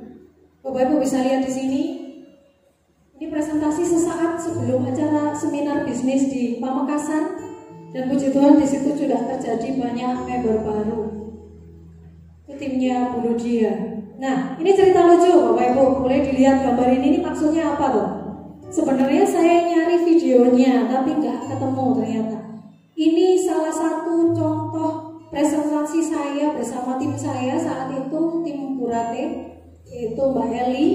Bapak Ibu bisa lihat di sini. Ini presentasi sesaat sebelum acara seminar bisnis di Pamekasan, dan puji Tuhan di situ sudah terjadi banyak member baru. Itu timnya Bu Ludia. Nah, ini cerita lucu Bapak Ibu. Boleh dilihat gambar ini maksudnya apa tuh? Sebenarnya saya nyari videonya, tapi nggak ketemu ternyata. Ini salah satu contoh presentasi saya bersama tim saya saat itu, tim Burate, yaitu Mbak Eli.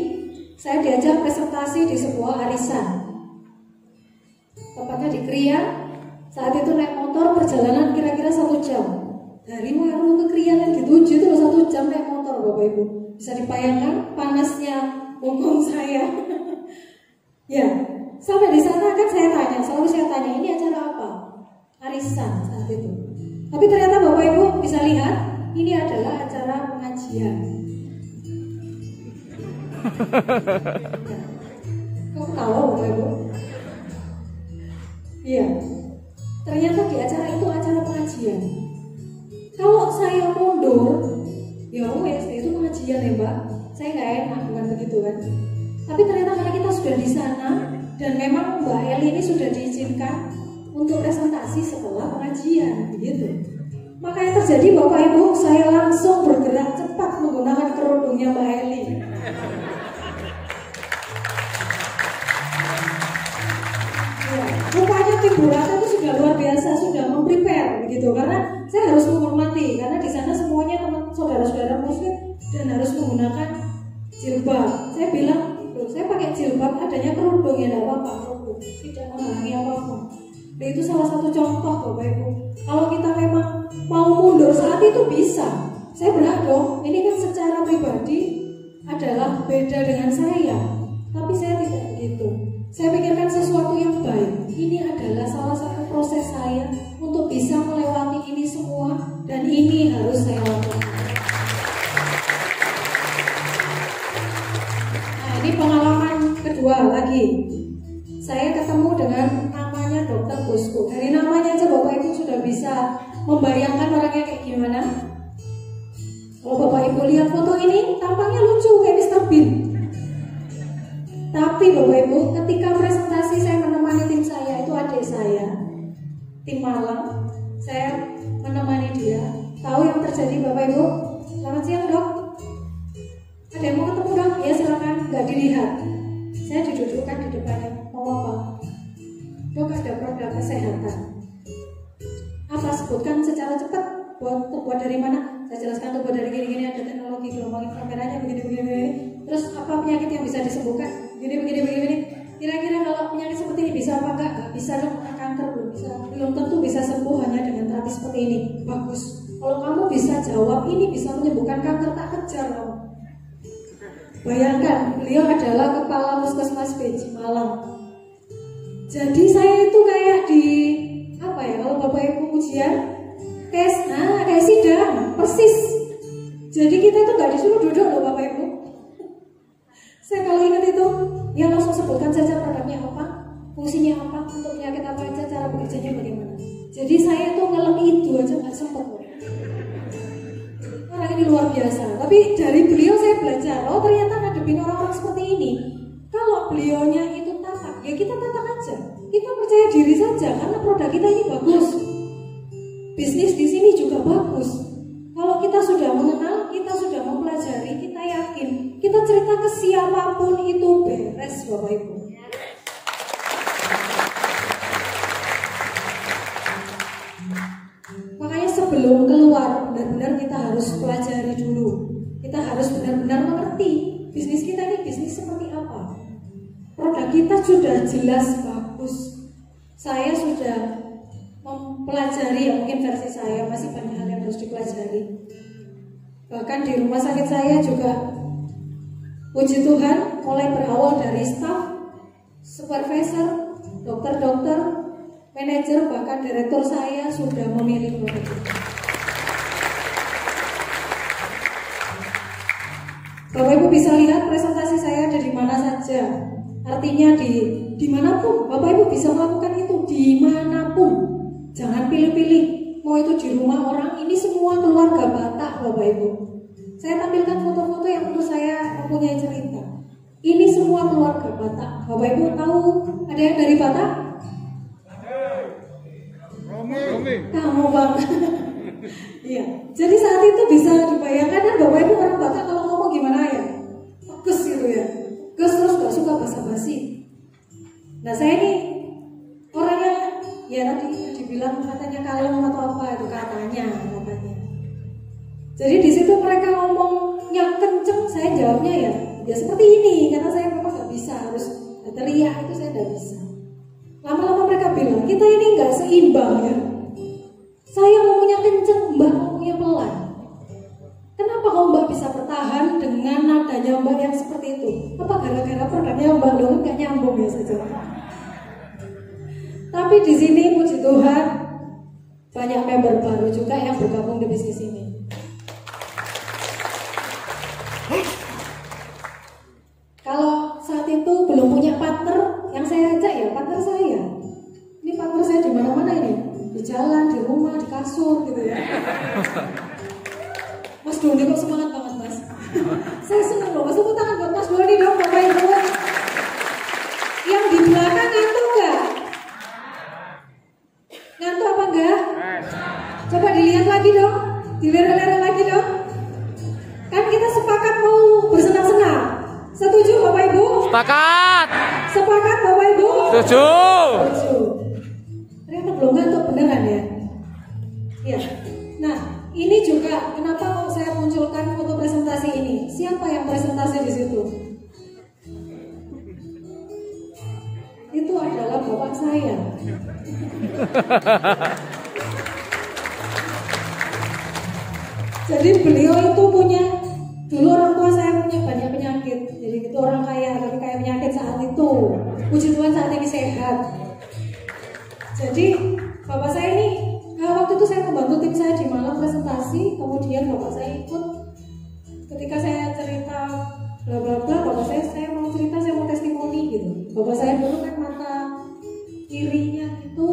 Saya diajak presentasi di sebuah arisan, tepatnya di Krian. Saat itu naik motor, perjalanan kira-kira 1 jam. Dari Waru ke Krian yang dituju itu 1 jam naik motor Bapak Ibu. Bisa dibayangkan panasnya punggung saya. Ya, sampai di sana kan selalu saya tanya, ini acara apa? Arisan saat itu. Tapi ternyata Bapak Ibu bisa lihat, ini adalah acara pengajian. Kok tahu Bapak Ibu? Iya. Ternyata di acara itu acara pengajian. Kalau saya mundur, ya wes itu pengajian ya Mbak. Saya nggak enak bukan begitu kan? Tapi ternyata karena kita sudah di sana dan memang Mbak Eli ini sudah diizinkan untuk presentasi setelah pengajian, begitu. Maka yang terjadi Bapak Ibu, saya langsung bergerak cepat menggunakan kerudungnya Mbak Eli. Ya, rupanya tim Burata itu sudah luar biasa, sudah memprepare begitu, karena saya harus menghormati, karena di sana semuanya teman saudara-saudara muslim dan harus menggunakan jilbab. Saya bilang, saya pakai jilbab, adanya kerudung ya tidak apa-apa, kerudung tidak menghalangi apapun. Nah, itu salah satu contoh Bapak Ibu. Kalau kita memang mau mundur saat itu bisa. Saya berhak dong, ini kan secara pribadi adalah beda dengan saya. Tapi saya tidak begitu. Saya pikirkan sesuatu yang baik. Ini adalah salah satu proses saya untuk bisa melewati ini semua. Dan ini harus saya lakukan. Nah, ini pengalaman kedua lagi. Saya ketemu dengan namanya Dr. Bosco. Dari namanya aja Bapak Ibu sudah bisa membayangkan orangnya kayak gimana. Kalau Bapak Ibu lihat foto ini, tampaknya lucu kayak Mr. Bean. Tapi Bapak Ibu, ketika presentasi saya menemani tim saya, itu adik saya. tim Malang. Saya menemani dia. Tahu yang terjadi Bapak Ibu? Selamat siang dok. Ada yang mau ketemu dok? Ya silakan. Nggak dilihat. Saya didudukkan di depannya. Mau apa? Dok ada produk kesehatan. Apa sebutkan secara cepat? Terbuat dari mana? Saya jelaskan terbuat dari gini-gini, ada teknologi gelombang inframerahnya begini-begini. Terus apa penyakit yang bisa disembuhkan? Begini. Kira-kira kalau penyakit seperti ini bisa apa enggak? Enggak bisa dong, kanker belum bisa. Belum tentu bisa sembuh hanya dengan terapi seperti ini. Bagus. Kalau kamu bisa jawab ini bisa menyembuhkan kanker, tak kejar kamu. Bayangkan, beliau adalah kepala Puskesmas Beji Malang. Jadi saya itu kayak di apa ya? Kalau Bapak Ibu ujian, kayak sidang, persis. Jadi kita itu nggak disuruh duduk loh Bapak Ibu. Saya kalau ingat itu, ya langsung sebutkan saja produknya apa, fungsinya apa, untuk penyakit apa aja, cara bekerjanya bagaimana. Jadi saya tuh ngelem itu aja nggak sempat. Orang ini luar biasa. Tapi dari beliau saya belajar, oh ternyata ngadepin orang-orang seperti ini. Kalau beliaunya itu tatak, ya kita tatak aja. Kita percaya diri saja karena produk kita ini bagus. Bisnis di sini juga bagus. Kalau kita sudah mengenal, kita sudah mempelajari, kita yakin, kita cerita ke siapapun itu beres Bapak Ibu. Makanya sebelum keluar, benar-benar kita harus pelajari dulu. Kita harus benar-benar mengerti bisnis kita ini bisnis seperti apa. Produk kita sudah jelas bagus. Saya sudah mempelajari, ya mungkin versi saya masih banyak hal yang harus dipelajari. Bahkan di rumah sakit saya juga, puji Tuhan, mulai berawal dari staf, supervisor, dokter-dokter, manajer, bahkan direktur saya sudah memilih produk itu. Bapak Ibu bisa lihat presentasi saya ada di mana saja. Artinya dimanapun Bapak Ibu bisa melakukan itu, dimanapun. Jangan pilih-pilih, mau itu di rumah orang, ini semua keluarga Batak Bapak Ibu. Saya tampilkan foto-foto yang menurut saya mempunyai cerita. Ini semua keluarga Batak. Bapak Ibu tahu ada yang dari Batak? Kamu bang. Iya. Jadi saat itu bisa dibayangkan kan Bapak Ibu orang Batak kalau ngomong gimana ya? Tegas gitu ya. Terus gak suka basa-basi. Nah saya ini orangnya ya tadi dibilang katanya kalem atau apa itu katanya. Jadi di situ mereka ngomongnya kenceng, saya jawabnya ya seperti ini karena saya memang nggak bisa harus teriak itu saya nggak bisa. Lama-lama mereka bilang kita ini nggak seimbang ya. Saya ngomongnya kenceng, Mbak ngomongnya pelan. Kenapa kalau Mbak bisa bertahan dengan nadanya Mbak yang seperti itu? Apa gara-gara produknya Mbak dong nggak nyambung ya saja? Tapi di sini puji Tuhan banyak member baru juga yang bergabung di bisnis ini. Kalau saat itu belum punya partner, yang saya ajak ya partner saya. Ini partner saya di mana-mana ini, di jalan, di rumah, di kasur gitu ya. Mas Doni kok semangat banget Mas. Saya senang loh, Mas tepuk tangan buat Mas Doni dong Bapak Ibu. Yang di belakang ngantuk nggak? Ngantuk apa enggak? Coba dilihat lagi dong, dilihat lagi dong. Kan kita sepakat mau bersenang-senang. Setuju Bapak Ibu? Sepakat. Sepakat Bapak Ibu? Setuju. Ternyata belum ngantuk beneran ya? Iya. Nah, ini juga kenapa kok saya munculkan foto presentasi ini? Siapa yang presentasi di situ? Itu adalah bapak saya. Jadi beliau itu punya, dulu orang tua saya punya banyak penyakit. Jadi itu orang kaya, tapi kaya penyakit saat itu. Puji Tuhan saat ini sehat. Jadi bapak saya ini, waktu itu saya membantu tim saya di Malang presentasi. Kemudian bapak saya ikut. Ketika saya cerita bla bla bla, bapak saya mau cerita, saya mau testimoni gitu. Bapak saya dulu kan mata kirinya itu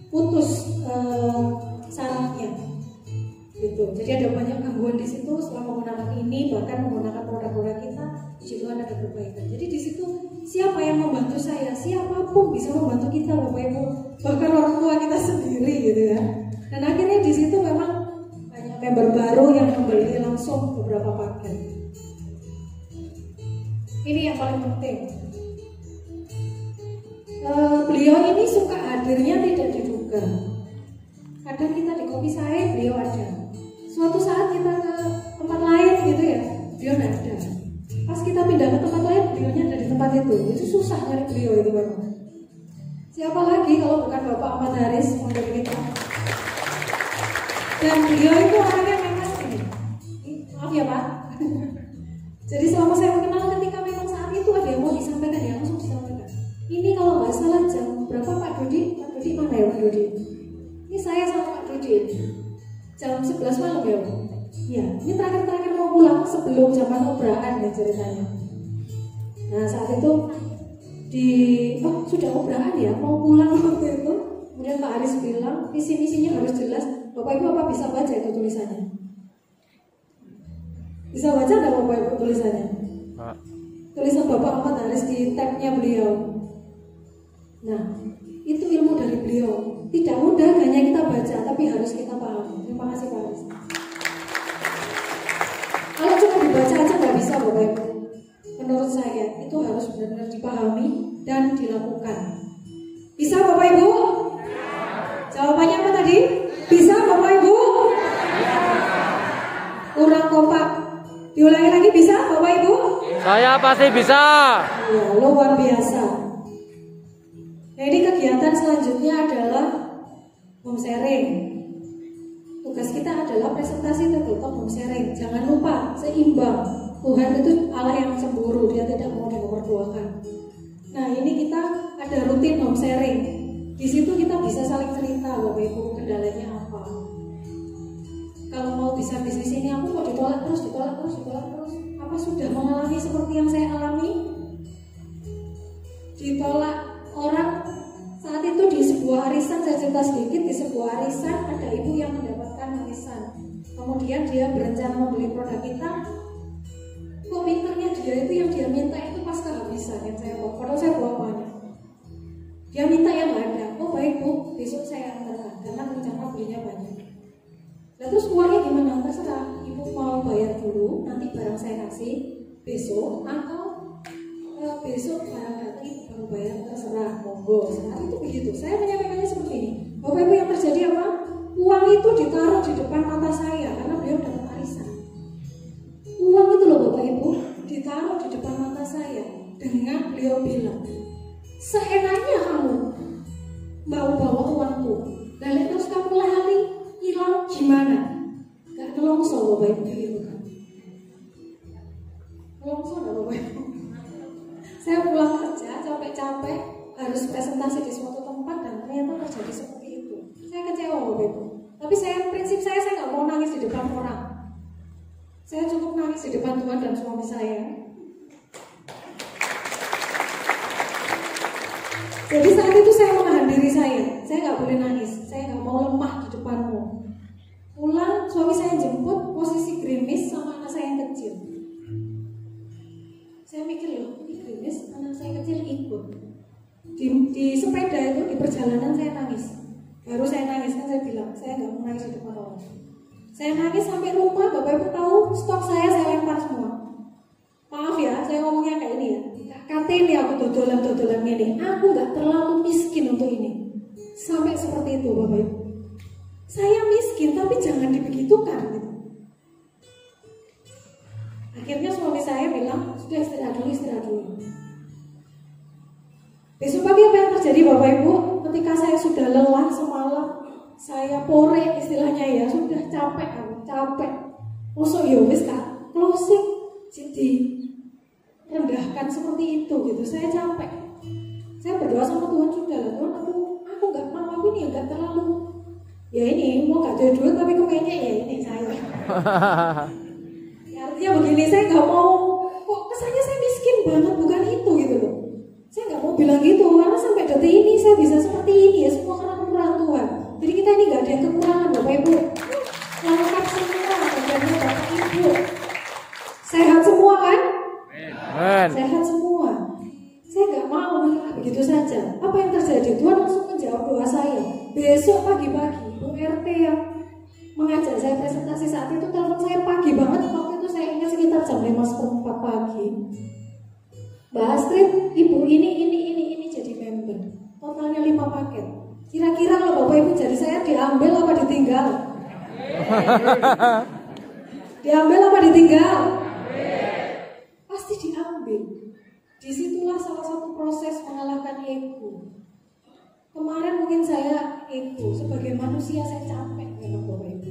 putus sarafnya gitu. Jadi ada banyak gangguan di situ. Setelah menggunakan ini, bahkan menggunakan produk-produk kita, puji Tuhan ada perbaikan. Jadi di situ siapa yang membantu saya? Siapapun bisa membantu kita Bapak Ibu. bahkan orang tua kita sendiri gitu ya. Dan akhirnya di situ memang banyak member baru yang membeli langsung beberapa paket. Ini yang paling penting. Beliau ini suka hadirnya tidak diduga. Kadang kita di kopi saya beliau ada. Suatu saat kita ke tempat lain gitu ya, beliau tidak ada. Pas kita pindah ke tempat lain, beliaunya ada di tempat itu. Itu susah nyari beliau itu memang. Siapa lagi kalau bukan Bapak Ahmad Haris untuk kita. Dan beliau itu orangnya memang ini. Maaf ya Pak. Jadi selama saya mengenal, ketika memang saat itu ada yang mau disampaikan, ya langsung disampaikan. Ini kalau nggak salah jam berapa Pak Dodi? Pak Dodi mana ya Pak Dodi? Ini saya sama Pak Dodi. Jam 11 malam ya Pak? Ya, ini terakhir-terakhir mau pulang sebelum zaman obraan ya ceritanya. Nah saat itu sudah obraan ya, mau pulang waktu itu. Kemudian Pak Haris bilang, visi-misinya harus jelas. Bapak Ibu apa bisa baca itu tulisannya? Bisa baca nggak Bapak Ibu tulisannya? Tulisan Bapak Ahmad Haris di tabnya beliau. Nah, itu ilmu dari beliau. Tidak mudah hanya kita baca, tapi harus kita pahami. Terima kasih Pak Haris. Kalau cuma dibaca aja nggak bisa Bapak Ibu. Menurut saya itu harus benar-benar dipahami dan dilakukan. Bisa Bapak Ibu? Jawabannya apa tadi? Bisa Bapak Ibu? Kurang kompak. Diulangi lagi bisa Bapak Ibu? Saya pasti bisa. Ya, luar biasa. Nah, ini kegiatan selanjutnya adalah home sharing. Tugas kita adalah presentasi tentang home sharing. Jangan lupa seimbang. Tuhan itu Allah yang cemburu, Dia tidak mau dinomorduakan. Nah, ini kita ada rutin home sharing. Di situ kita bisa saling cerita, Bapak Ibu, kendalanya apa. Kalau mau bisa bisnis ini, aku kok ditolak terus. Apa sudah mengalami seperti yang saya alami? Ditolak orang. Saat itu di sebuah arisan, saya cerita sedikit, di sebuah arisan ada ibu yang mendapatkan arisan. Kemudian dia berencana membeli produk kita. Kok pinternya dia itu yang dia minta itu pas kehabisan yang saya bawa. Padahal saya bawa banyak. Dia minta yang ada. Oh baik Bu, besok saya antarkan karena rencana belinya banyak. Nah terus uangnya gimana? Terserah. Ibu mau bayar dulu, nanti barang saya kasih besok atau besok barang datang ibu baru bayar, terserah. Monggo. Saat itu begitu. Saya menyampaikannya seperti ini. Bapak Ibu yang terjadi apa? Uang itu ditaruh di depan mata saya karena beliau dapat arisan. Uang itu loh Bapak Ibu ditaruh di depan mata saya dengan beliau bilang, seenaknya kamu mau bawa uangku, lalu terus kamu lari hilang gimana? Gak nelongso Bapak Ibu gitu kan? Nelongso gak Bapak Ibu? Saya pulang kerja capek-capek harus presentasi di suatu tempat dan ternyata terjadi seperti itu. Saya kecewa Bapak Ibu. Tapi prinsip saya nggak mau nangis di depan orang. Saya cukup nangis di depan Tuhan dan suami saya. Jadi saat itu saya menahan diri saya nggak boleh nangis, saya nggak mau lemah di depanmu. Pulang, suami saya jemput, posisi gerimis sama anak saya yang kecil. Saya mikir loh, ini gerimis, anak saya kecil ikut. Di sepeda itu, di perjalanan saya nangis. Baru saya nangis, kan saya bilang, saya nggak mau nangis di depan orang. Saya nangis sampai rumah, Bapak Ibu tahu, stok saya lempar semua. Maaf ya, saya ngomongnya kayak ini ya. Kata ini aku dodolan-dodolan ini. Aku nggak terlalu miskin untuk ini. Sampai seperti itu, Bapak Ibu. Saya miskin, tapi jangan dibegitukan. Gitu. Akhirnya suami saya bilang, sudah istirahat dulu. Besok pagi apa yang terjadi, Bapak Ibu? Ketika saya sudah lelah semalam, saya pore istilahnya ya, sudah capek. Masuk ya wis Kak, closing jadi rendahkan seperti itu gitu. Saya capek. Saya berdoa sama Tuhan, sudah lah Tuhan, aku nggak mau, aku ini nggak terlalu. Ya ini mau gak ada duit tapi kepengen ya ini saya. Ya, artinya begini, saya nggak mau. Kok kesannya saya miskin banget, bukan itu gitu loh. Saya nggak mau bilang gitu karena sampai detik ini saya bisa seperti ini ya semua karena kemurahan Tuhan. Jadi kita ini nggak ada yang kekurangan Bapak Ibu. Lengkap semua badannya Bapak Ibu. Sehat semua kan? Sehat semua. Saya nggak mau begitu saja. Apa yang terjadi? Tuhan langsung menjawab doa saya. mengajak saya presentasi saat itu telepon saya pagi banget. Waktu itu saya ingat sekitar jam 5:04 pagi. Mbak Astrid, ibu ini jadi member. Totalnya 5 paket. Kira-kira kalau Bapak Ibu jadi saya diambil apa ditinggal? Diambil apa ditinggal? Pasti diambil. Disitulah salah satu proses mengalahkan ego. Kemarin mungkin saya ego, sebagai manusia saya capek memang Bapak Ibu.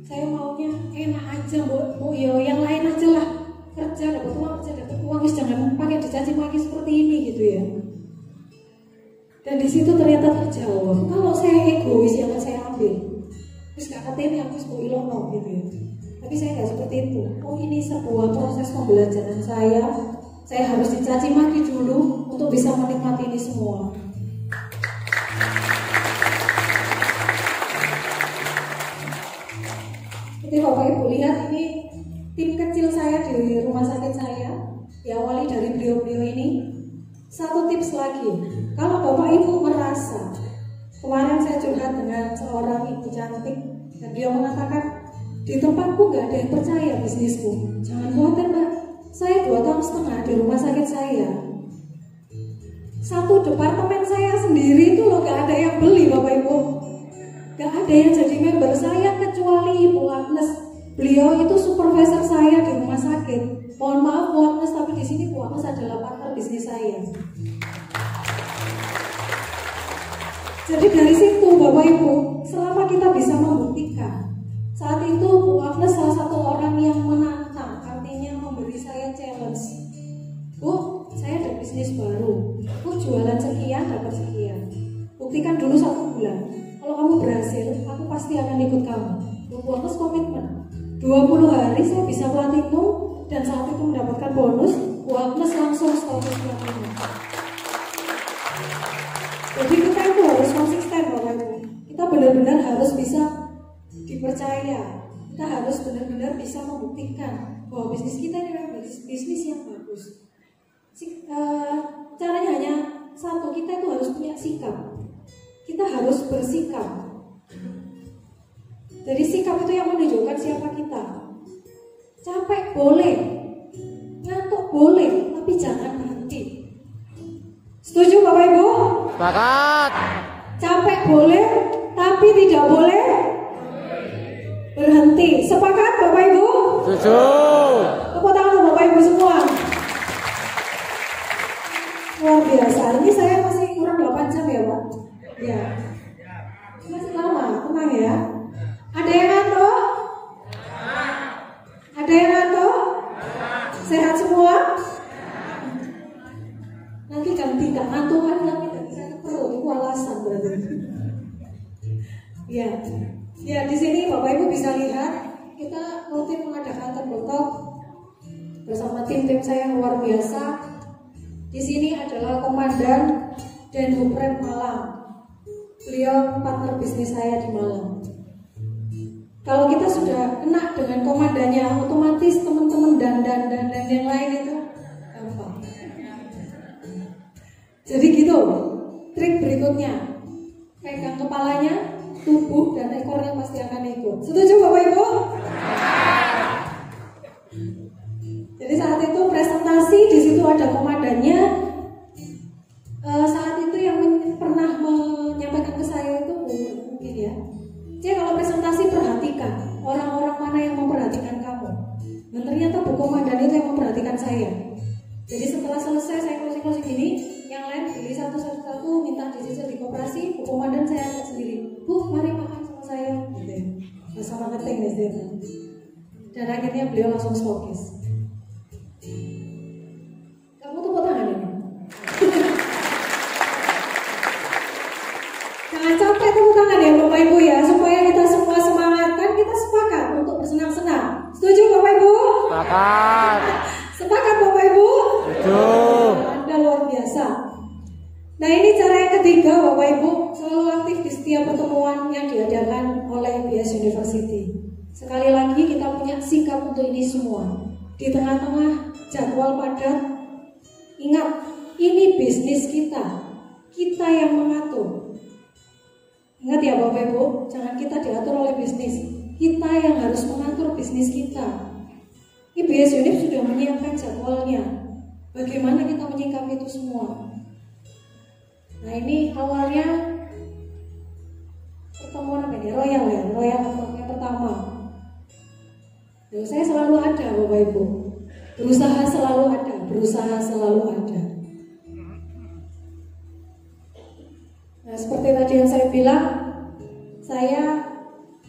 Saya maunya enak aja, Bu, yang lain aja lah. Kerja dapat uang, jangan pakai dicaci maki seperti ini gitu ya. Dan di situ ternyata terjawab, kalau saya egois yang saya ambil. Terus gak katanya aku mau ilono gitu ya. Tapi saya nggak seperti itu. Oh, ini sebuah proses pembelajaran saya. Saya harus dicaci maki dulu untuk bisa menikmati ini semua. Jadi Bapak Ibu lihat ini tim kecil saya di rumah sakit saya, diawali dari beliau-beliau ini. Satu tips lagi, kalau Bapak Ibu merasa, kemarin saya curhat dengan seorang ibu cantik dan dia mengatakan, di tempatku nggak ada yang percaya bisnisku. Jangan khawatir Mbak, saya 2,5 tahun di rumah sakit saya. Satu departemen saya sendiri itu loh nggak ada yang beli Bapak Ibu. Nggak ada yang jadi member saya kecuali Ibu Agnes. Beliau itu supervisor saya di rumah sakit. Mohon maaf Bu Agnes, tapi di sini Bu Agnes adalah partner bisnis saya. Jadi dari situ Bapak Ibu, selama kita bisa membuktikan, saat itu Bu Agnes salah satu orang yang menantang, artinya memberi saya challenge. Bu, saya ada bisnis baru. Bu, jualan sekian dapat sekian. Buktikan dulu 1 bulan. Kalau kamu berhasil, aku pasti akan ikut kamu. Bu Agnes komitmen. 20 hari saya bisa platinum. Dan saat itu mendapatkan bonus, Bu Agnes langsung status platinum. Jadi kita itu harus konsisten Bapak Ibu. Kita benar-benar harus bisa dipercaya. Kita harus benar-benar bisa membuktikan bahwa bisnis kita ini memang bisnis yang bagus. Caranya hanya satu, kita itu harus punya sikap. Kita harus bersikap. Jadi sikap itu yang menunjukkan siapa kita. Capek boleh, ngantuk boleh, tapi jangan berhenti. Setuju Bapak Ibu? Sepakat. Capek boleh, tapi tidak boleh berhenti. Sepakat Bapak Ibu? Setuju. Tepuk tangan Bapak Ibu semua. Luar biasa. Ini saya masih kurang 8 jam ya Pak? Ya. Masih lama, tenang ya. Ada yang ngantuk? Ada yang ngantuk? Sehat semua? Nanti ganti gak ngantuk kan, nanti ganti sakit perut, itu alasan berarti. Ya, ya di sini Bapak Ibu bisa lihat kita rutin mengadakan table talk bersama tim-tim saya yang luar biasa. Di sini adalah Komandan Denhupred Malang. Beliau partner bisnis saya di Malang. Kalau kita sudah kena dengan komandannya, otomatis teman-teman dan yang lain itu gampang. Jadi gitu. Trik berikutnya, pegang kepalanya, tubuh dan ekornya pasti akan ikut. Setuju Bapak Ibu? Jadi saat itu presentasi, di situ ada komandannya. Saat itu yang pernah menyampaikan ke saya itu mungkin ya. Jadi kalau presentasi perhatikan orang-orang mana yang memperhatikan kamu. Dan ternyata Bu Komandan itu yang memperhatikan saya. Jadi setelah selesai saya closing gini, yang lain pilih satu-satu minta dicicil di koperasi. Bu Komandan saya angkat sendiri. Bu, mari makan sama saya. Gitu ya. Bahasa marketing ya. Dan akhirnya beliau langsung stokis. Kamu tepuk tangan ini. Jangan capek tepuk tangan ya Bapak Ibu ya, supaya kita semua semangat. Kan kita sepakat untuk bersenang-senang. Setuju Bapak Ibu? Sepakat. Sepakat Bapak Ibu? Setuju. Anda luar biasa. Nah ini cara yang ketiga Bapak Ibu, selalu aktif di setiap pertemuan yang diadakan oleh BS University. Sekali lagi kita punya sikap untuk ini semua. Di tengah-tengah jadwal padat, ingat ini bisnis kita yang mengatur. Ingat ya Bapak Ibu, jangan kita diatur oleh bisnis. Kita yang harus mengatur bisnis kita. IBS Unif sudah menyiapkan jadwalnya. Bagaimana kita menyikapi itu semua? Nah ini awalnya pertemuan apa ini? Royal yang pertama. Loh, saya selalu ada Bapak Ibu. Berusaha selalu ada. Nah, seperti tadi yang saya bilang, saya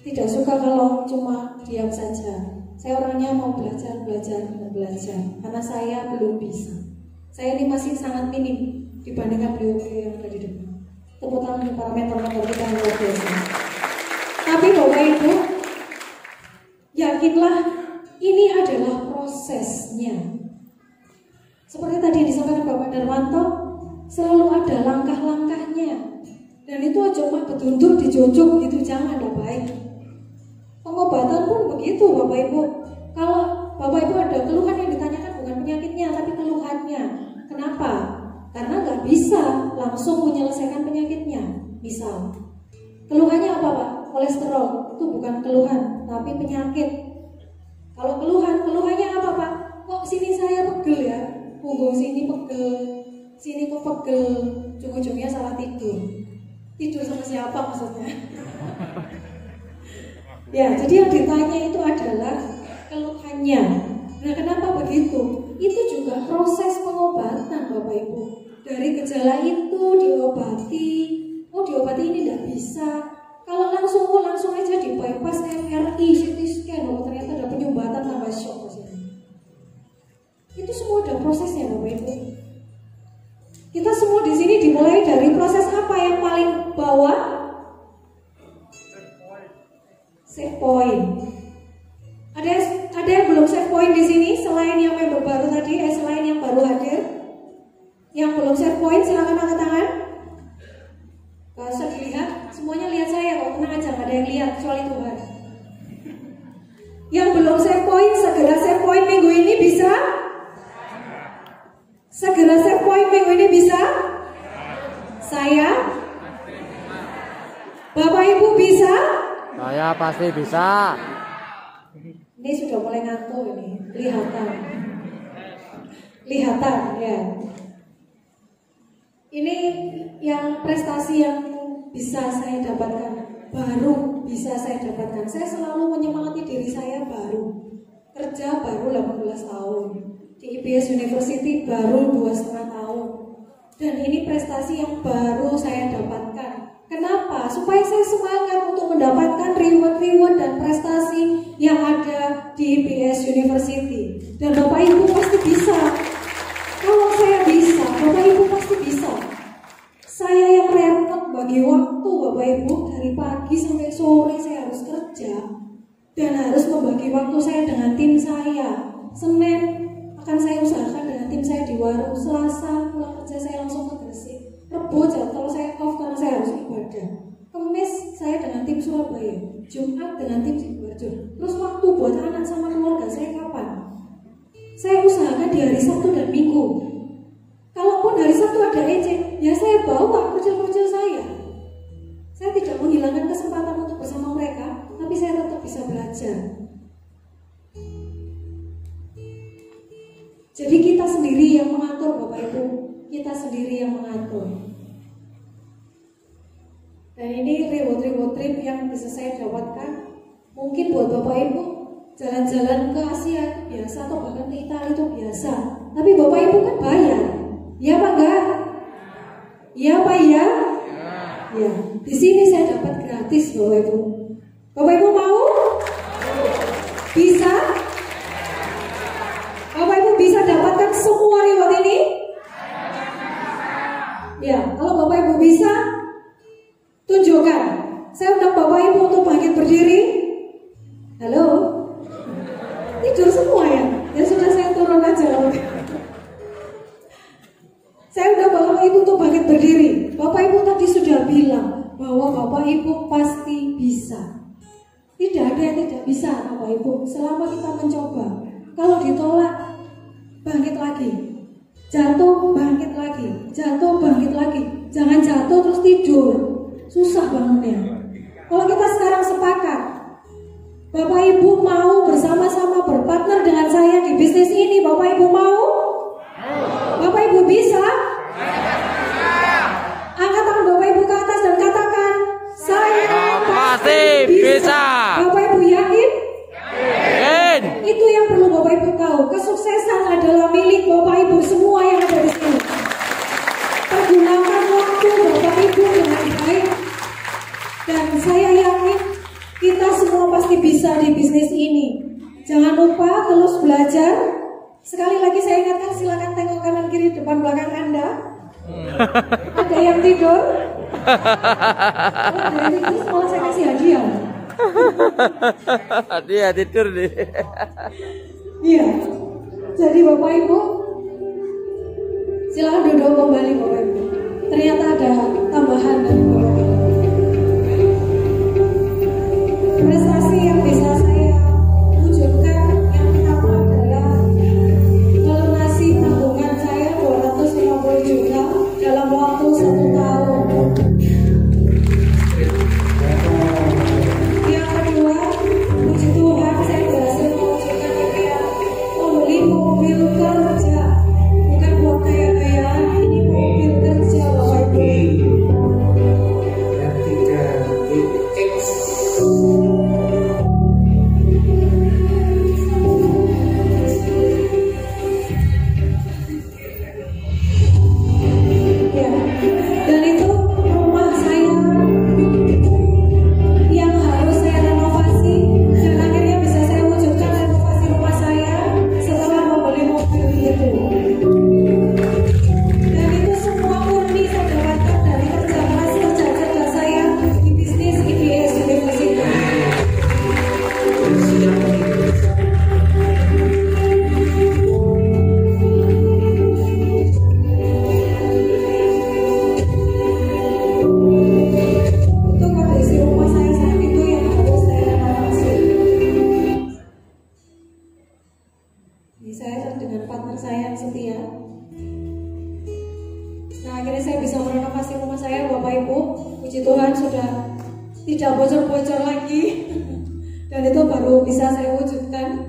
tidak suka kalau cuma diam saja. Saya orangnya mau belajar. Karena saya belum bisa. Saya ini masih sangat minim dibandingkan beliau yang ada di depan. Tepuk tangan untuk para mentor-mentor kita yang luar biasa. Tapi Bapak Ibu, yakinlah ini adalah prosesnya. Seperti tadi yang disampaikan Bapak Darmanto, selalu ada langkah-langkahnya. Dan itu cuma betundur dijojuk gitu, jangan baik. Pengobatan pun begitu Bapak Ibu. Kalau Bapak Ibu ada keluhan yang ditanyakan bukan penyakitnya tapi keluhannya. Kenapa? Karena nggak bisa langsung menyelesaikan penyakitnya. Misal, keluhannya apa Pak? Kolesterol, itu bukan keluhan tapi penyakit. Kalau keluhannya apa Pak? Kok sini saya pegel ya? Punggung sini pegel, sini kok pegel, ujung-ujungnya salah tidur. Tidur sama siapa maksudnya? Ya, jadi yang ditanya itu adalah keluhannya. Nah, kenapa begitu? Itu juga proses pengobatan Bapak Ibu. Dari gejala itu diobati. Oh, diobati ini tidak bisa. Kalau langsung aja di bypass MRI, CT scan, oh ternyata ada penyumbatan tambah shock maksudnya. Itu semua ada prosesnya Bapak Ibu. Kita semua di sini dimulai dari proses apa yang paling bawah? Save point. Ada yang belum save point di sini selain yang member baru tadi, selain yang baru hadir? Yang belum save point silakan angkat tangan. Gak usah dilihat, semuanya lihat saya kok, tenang aja, gak ada yang lihat kecuali Tuhan. Yang belum save point, segera save point minggu ini bisa? Segera save point minggu ini bisa? Saya? Bapak Ibu bisa? Saya pasti bisa. Ini sudah mulai ngantuk ini, lihatan ya. Ini yang prestasi yang bisa saya dapatkan, baru bisa saya dapatkan. Saya selalu menyemangati diri saya baru. Kerja baru 18 tahun. Di IBS University baru 2,5 tahun. Dan ini prestasi yang baru saya dapatkan. Kenapa? Supaya saya semangat untuk mendapatkan reward dan prestasi yang ada di IBS University. Dan Bapak Ibu pasti bisa. Kalau saya bisa, Bapak Ibu pasti bisa. Saya yang repot bagi waktu Bapak Ibu, dari pagi sampai sore saya harus kerja dan harus membagi waktu saya dengan tim saya. Senin akan saya usahakan dengan tim saya di warung. Selasa pulang kerja saya langsung ke Gresik. Rebo kalau saya off karena saya harus ibadah. Kamis saya dengan tim Surabaya. Jumat dengan tim Sidoarjo. Terus waktu buat anak sama keluarga saya kapan? Saya usahakan di hari Sabtu dan Minggu. Kalaupun hari Sabtu ada EC, ya saya bawa kerja-kerja saya. Saya tidak menghilangkan kesempatan untuk bersama mereka, tapi saya tetap bisa belajar. Jadi kita sendiri yang mengatur Bapak Ibu, kita sendiri yang mengatur. Dan ini reward trip yang bisa saya dapatkan. Mungkin buat Bapak Ibu jalan-jalan ke Asia itu biasa, atau bahkan ke Italia itu biasa. Tapi Bapak Ibu kan bayar. Ya Pak enggak? Ya Pak ya? Ya. Di sini saya dapat gratis Bapak Ibu. Bapak Ibu mau? Bisa? Bapak Ibu bisa dapatkan semua reward ini? Ya, kalau Bapak Ibu bisa, tunjukkan. Saya undang Bapak Ibu untuk bangkit berdiri. Halo? Tidur semua ya? Ya sudah, saya turun aja. Saya undang Bapak Ibu untuk bangkit berdiri. Bapak Ibu tadi sudah bilang bahwa Bapak Ibu pasti bisa. Tidak ada yang tidak bisa Bapak Ibu, selama kita mencoba. Kalau ditolak, bangkit lagi. Jatuh, bangkit lagi. Jatuh, bangkit lagi. Jangan jatuh terus tidur. susah bangunnya. Kalau kita sekarang sepakat, Bapak Ibu mau bersama-sama berpartner dengan saya di bisnis ini, Bapak Ibu mau? Bapak Ibu bisa? Angkat tangan Bapak Ibu ke atas dan katakan, saya pasti bisa. Bapak Ibu yakin? Itu yang perlu Bapak Ibu tahu. Kesuksesan adalah milik Bapak Ibu semua yang ada di sini. Pergunakan waktu Bapak Ibu dengan baik. Dan saya yakin kita semua pasti bisa di bisnis ini. Jangan lupa terus belajar. Sekali lagi saya ingatkan, silakan tengok kanan kiri depan belakang Anda. Ada yang tidur? Ada yang tidur, malah saya kasih hadiah. Dia tidur nih. Iya. Jadi Bapak Ibu, silakan duduk kembali Bapak Ibu. Ternyata ada tambahan dari Bapak Ibu. Prestasi yang bisa saya wujudkan yang pertama adalah melunasi tanggungan saya 250 juta dalam waktu 1 tahun. Yang kedua, puji Tuhan saya berhasil mewujudkan impian membeli mobil kerja, bukan buat gaya-gayaan, ini mobil kerja Bapak Ibu. Tidak bocor-bocor lagi. Dan itu baru bisa saya wujudkan.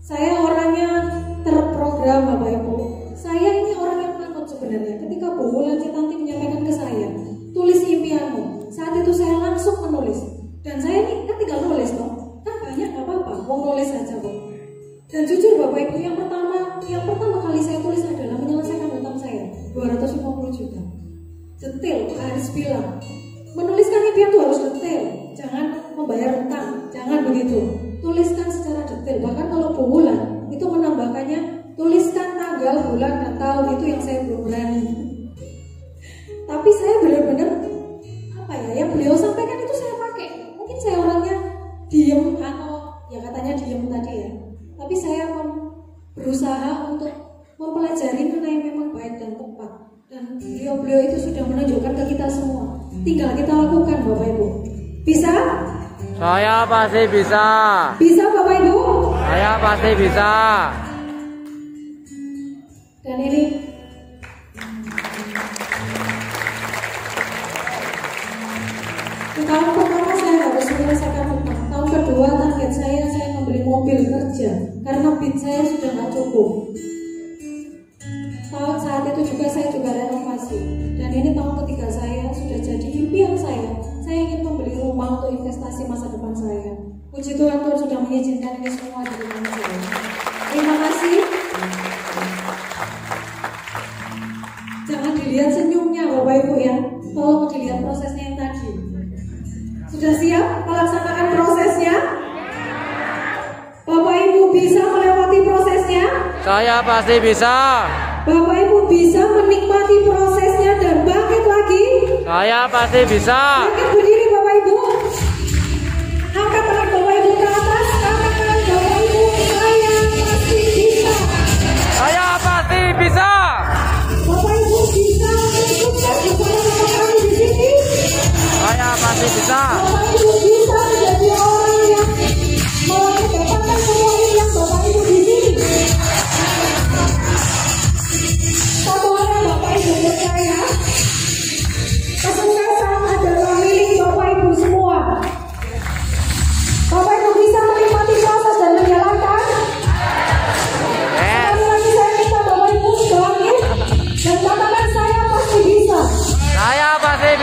Saya orangnya terprogram Bapak Ibu. Saya ini orang yang takut sebenarnya. Ketika Bu Wulan Citanti menyampaikan ke saya, tulis impianmu, saat itu saya langsung menulis. Dan saya ini kan tinggal nulis toh, kan banyak gak apa-apa, mau nulis aja kok. Dan jujur Bapak Ibu, yang pertama kali saya tulis adalah menyelesaikan hutang saya 250 juta. Detail, harus bilang. Menuliskan impian itu harus detail, jangan membayar hutang, jangan begitu. Tuliskan secara detail. Bahkan kalau Bu Wulan itu menambahkannya, tuliskan tanggal, bulan, dan tahun, itu yang saya belum berani. Tapi saya benar-benar yang beliau sampaikan itu saya pakai. Mungkin saya orangnya diem atau ya katanya diem tadi ya. Tapi saya berusaha untuk mempelajari mana yang memang baik dan tepat. Dan beliau itu sudah menunjukkan ke kita semua. Tinggal kita lakukan Bapak Ibu. Bisa? Saya pasti bisa. Bisa Bapak Ibu? Saya pasti bisa. Dan ini di tahun pertama saya harus menyelesaikan hutang. Tahun kedua target saya membeli mobil kerja karena bid saya sudah nggak cukup. Tahun saat itu juga saya renovasi. Dan ini tahun ketiga saya sudah jadi impian saya. Saya ingin membeli rumah untuk investasi masa depan saya. Puji Tuhan, Tuhan sudah mengizinkan ini semua di rumah saya. Terima kasih. Jangan dilihat senyumnya Bapak Ibu ya. Tolong dilihat prosesnya yang tadi. Sudah siap melaksanakan prosesnya? Bapak Ibu bisa melewati prosesnya? Saya pasti bisa. Bapak Ibu bisa menikmati prosesnya dan bangkit lagi? Saya pasti bisa. Bangkit berdiri Bapak Ibu. Angkat tangan Bapak Ibu ke atas. Katakan Bapak Ibu, saya pasti bisa. Saya pasti bisa. Bapak Ibu bisa sukses bersama-sama kami di sini. Saya pasti bisa. Bapak Ibu bisa menjadi orang yang mendapatkan semua yang Bapak Ibu di sini. Satu hal yang Bapak Ibu percaya, kesuksesan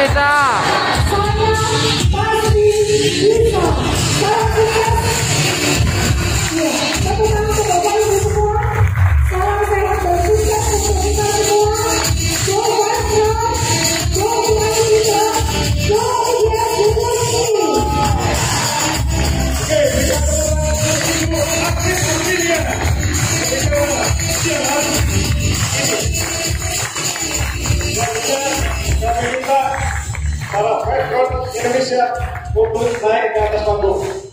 Indonesia. Saya pasti bisa. Salam sukses. Ya, tepuk tangan untuk Bapak Ibu semua. Salam sehat dan sukses untuk kita semua. Go Basra, go Indonesia, go India University. Para background Indonesia untuk naik ke atas panggung.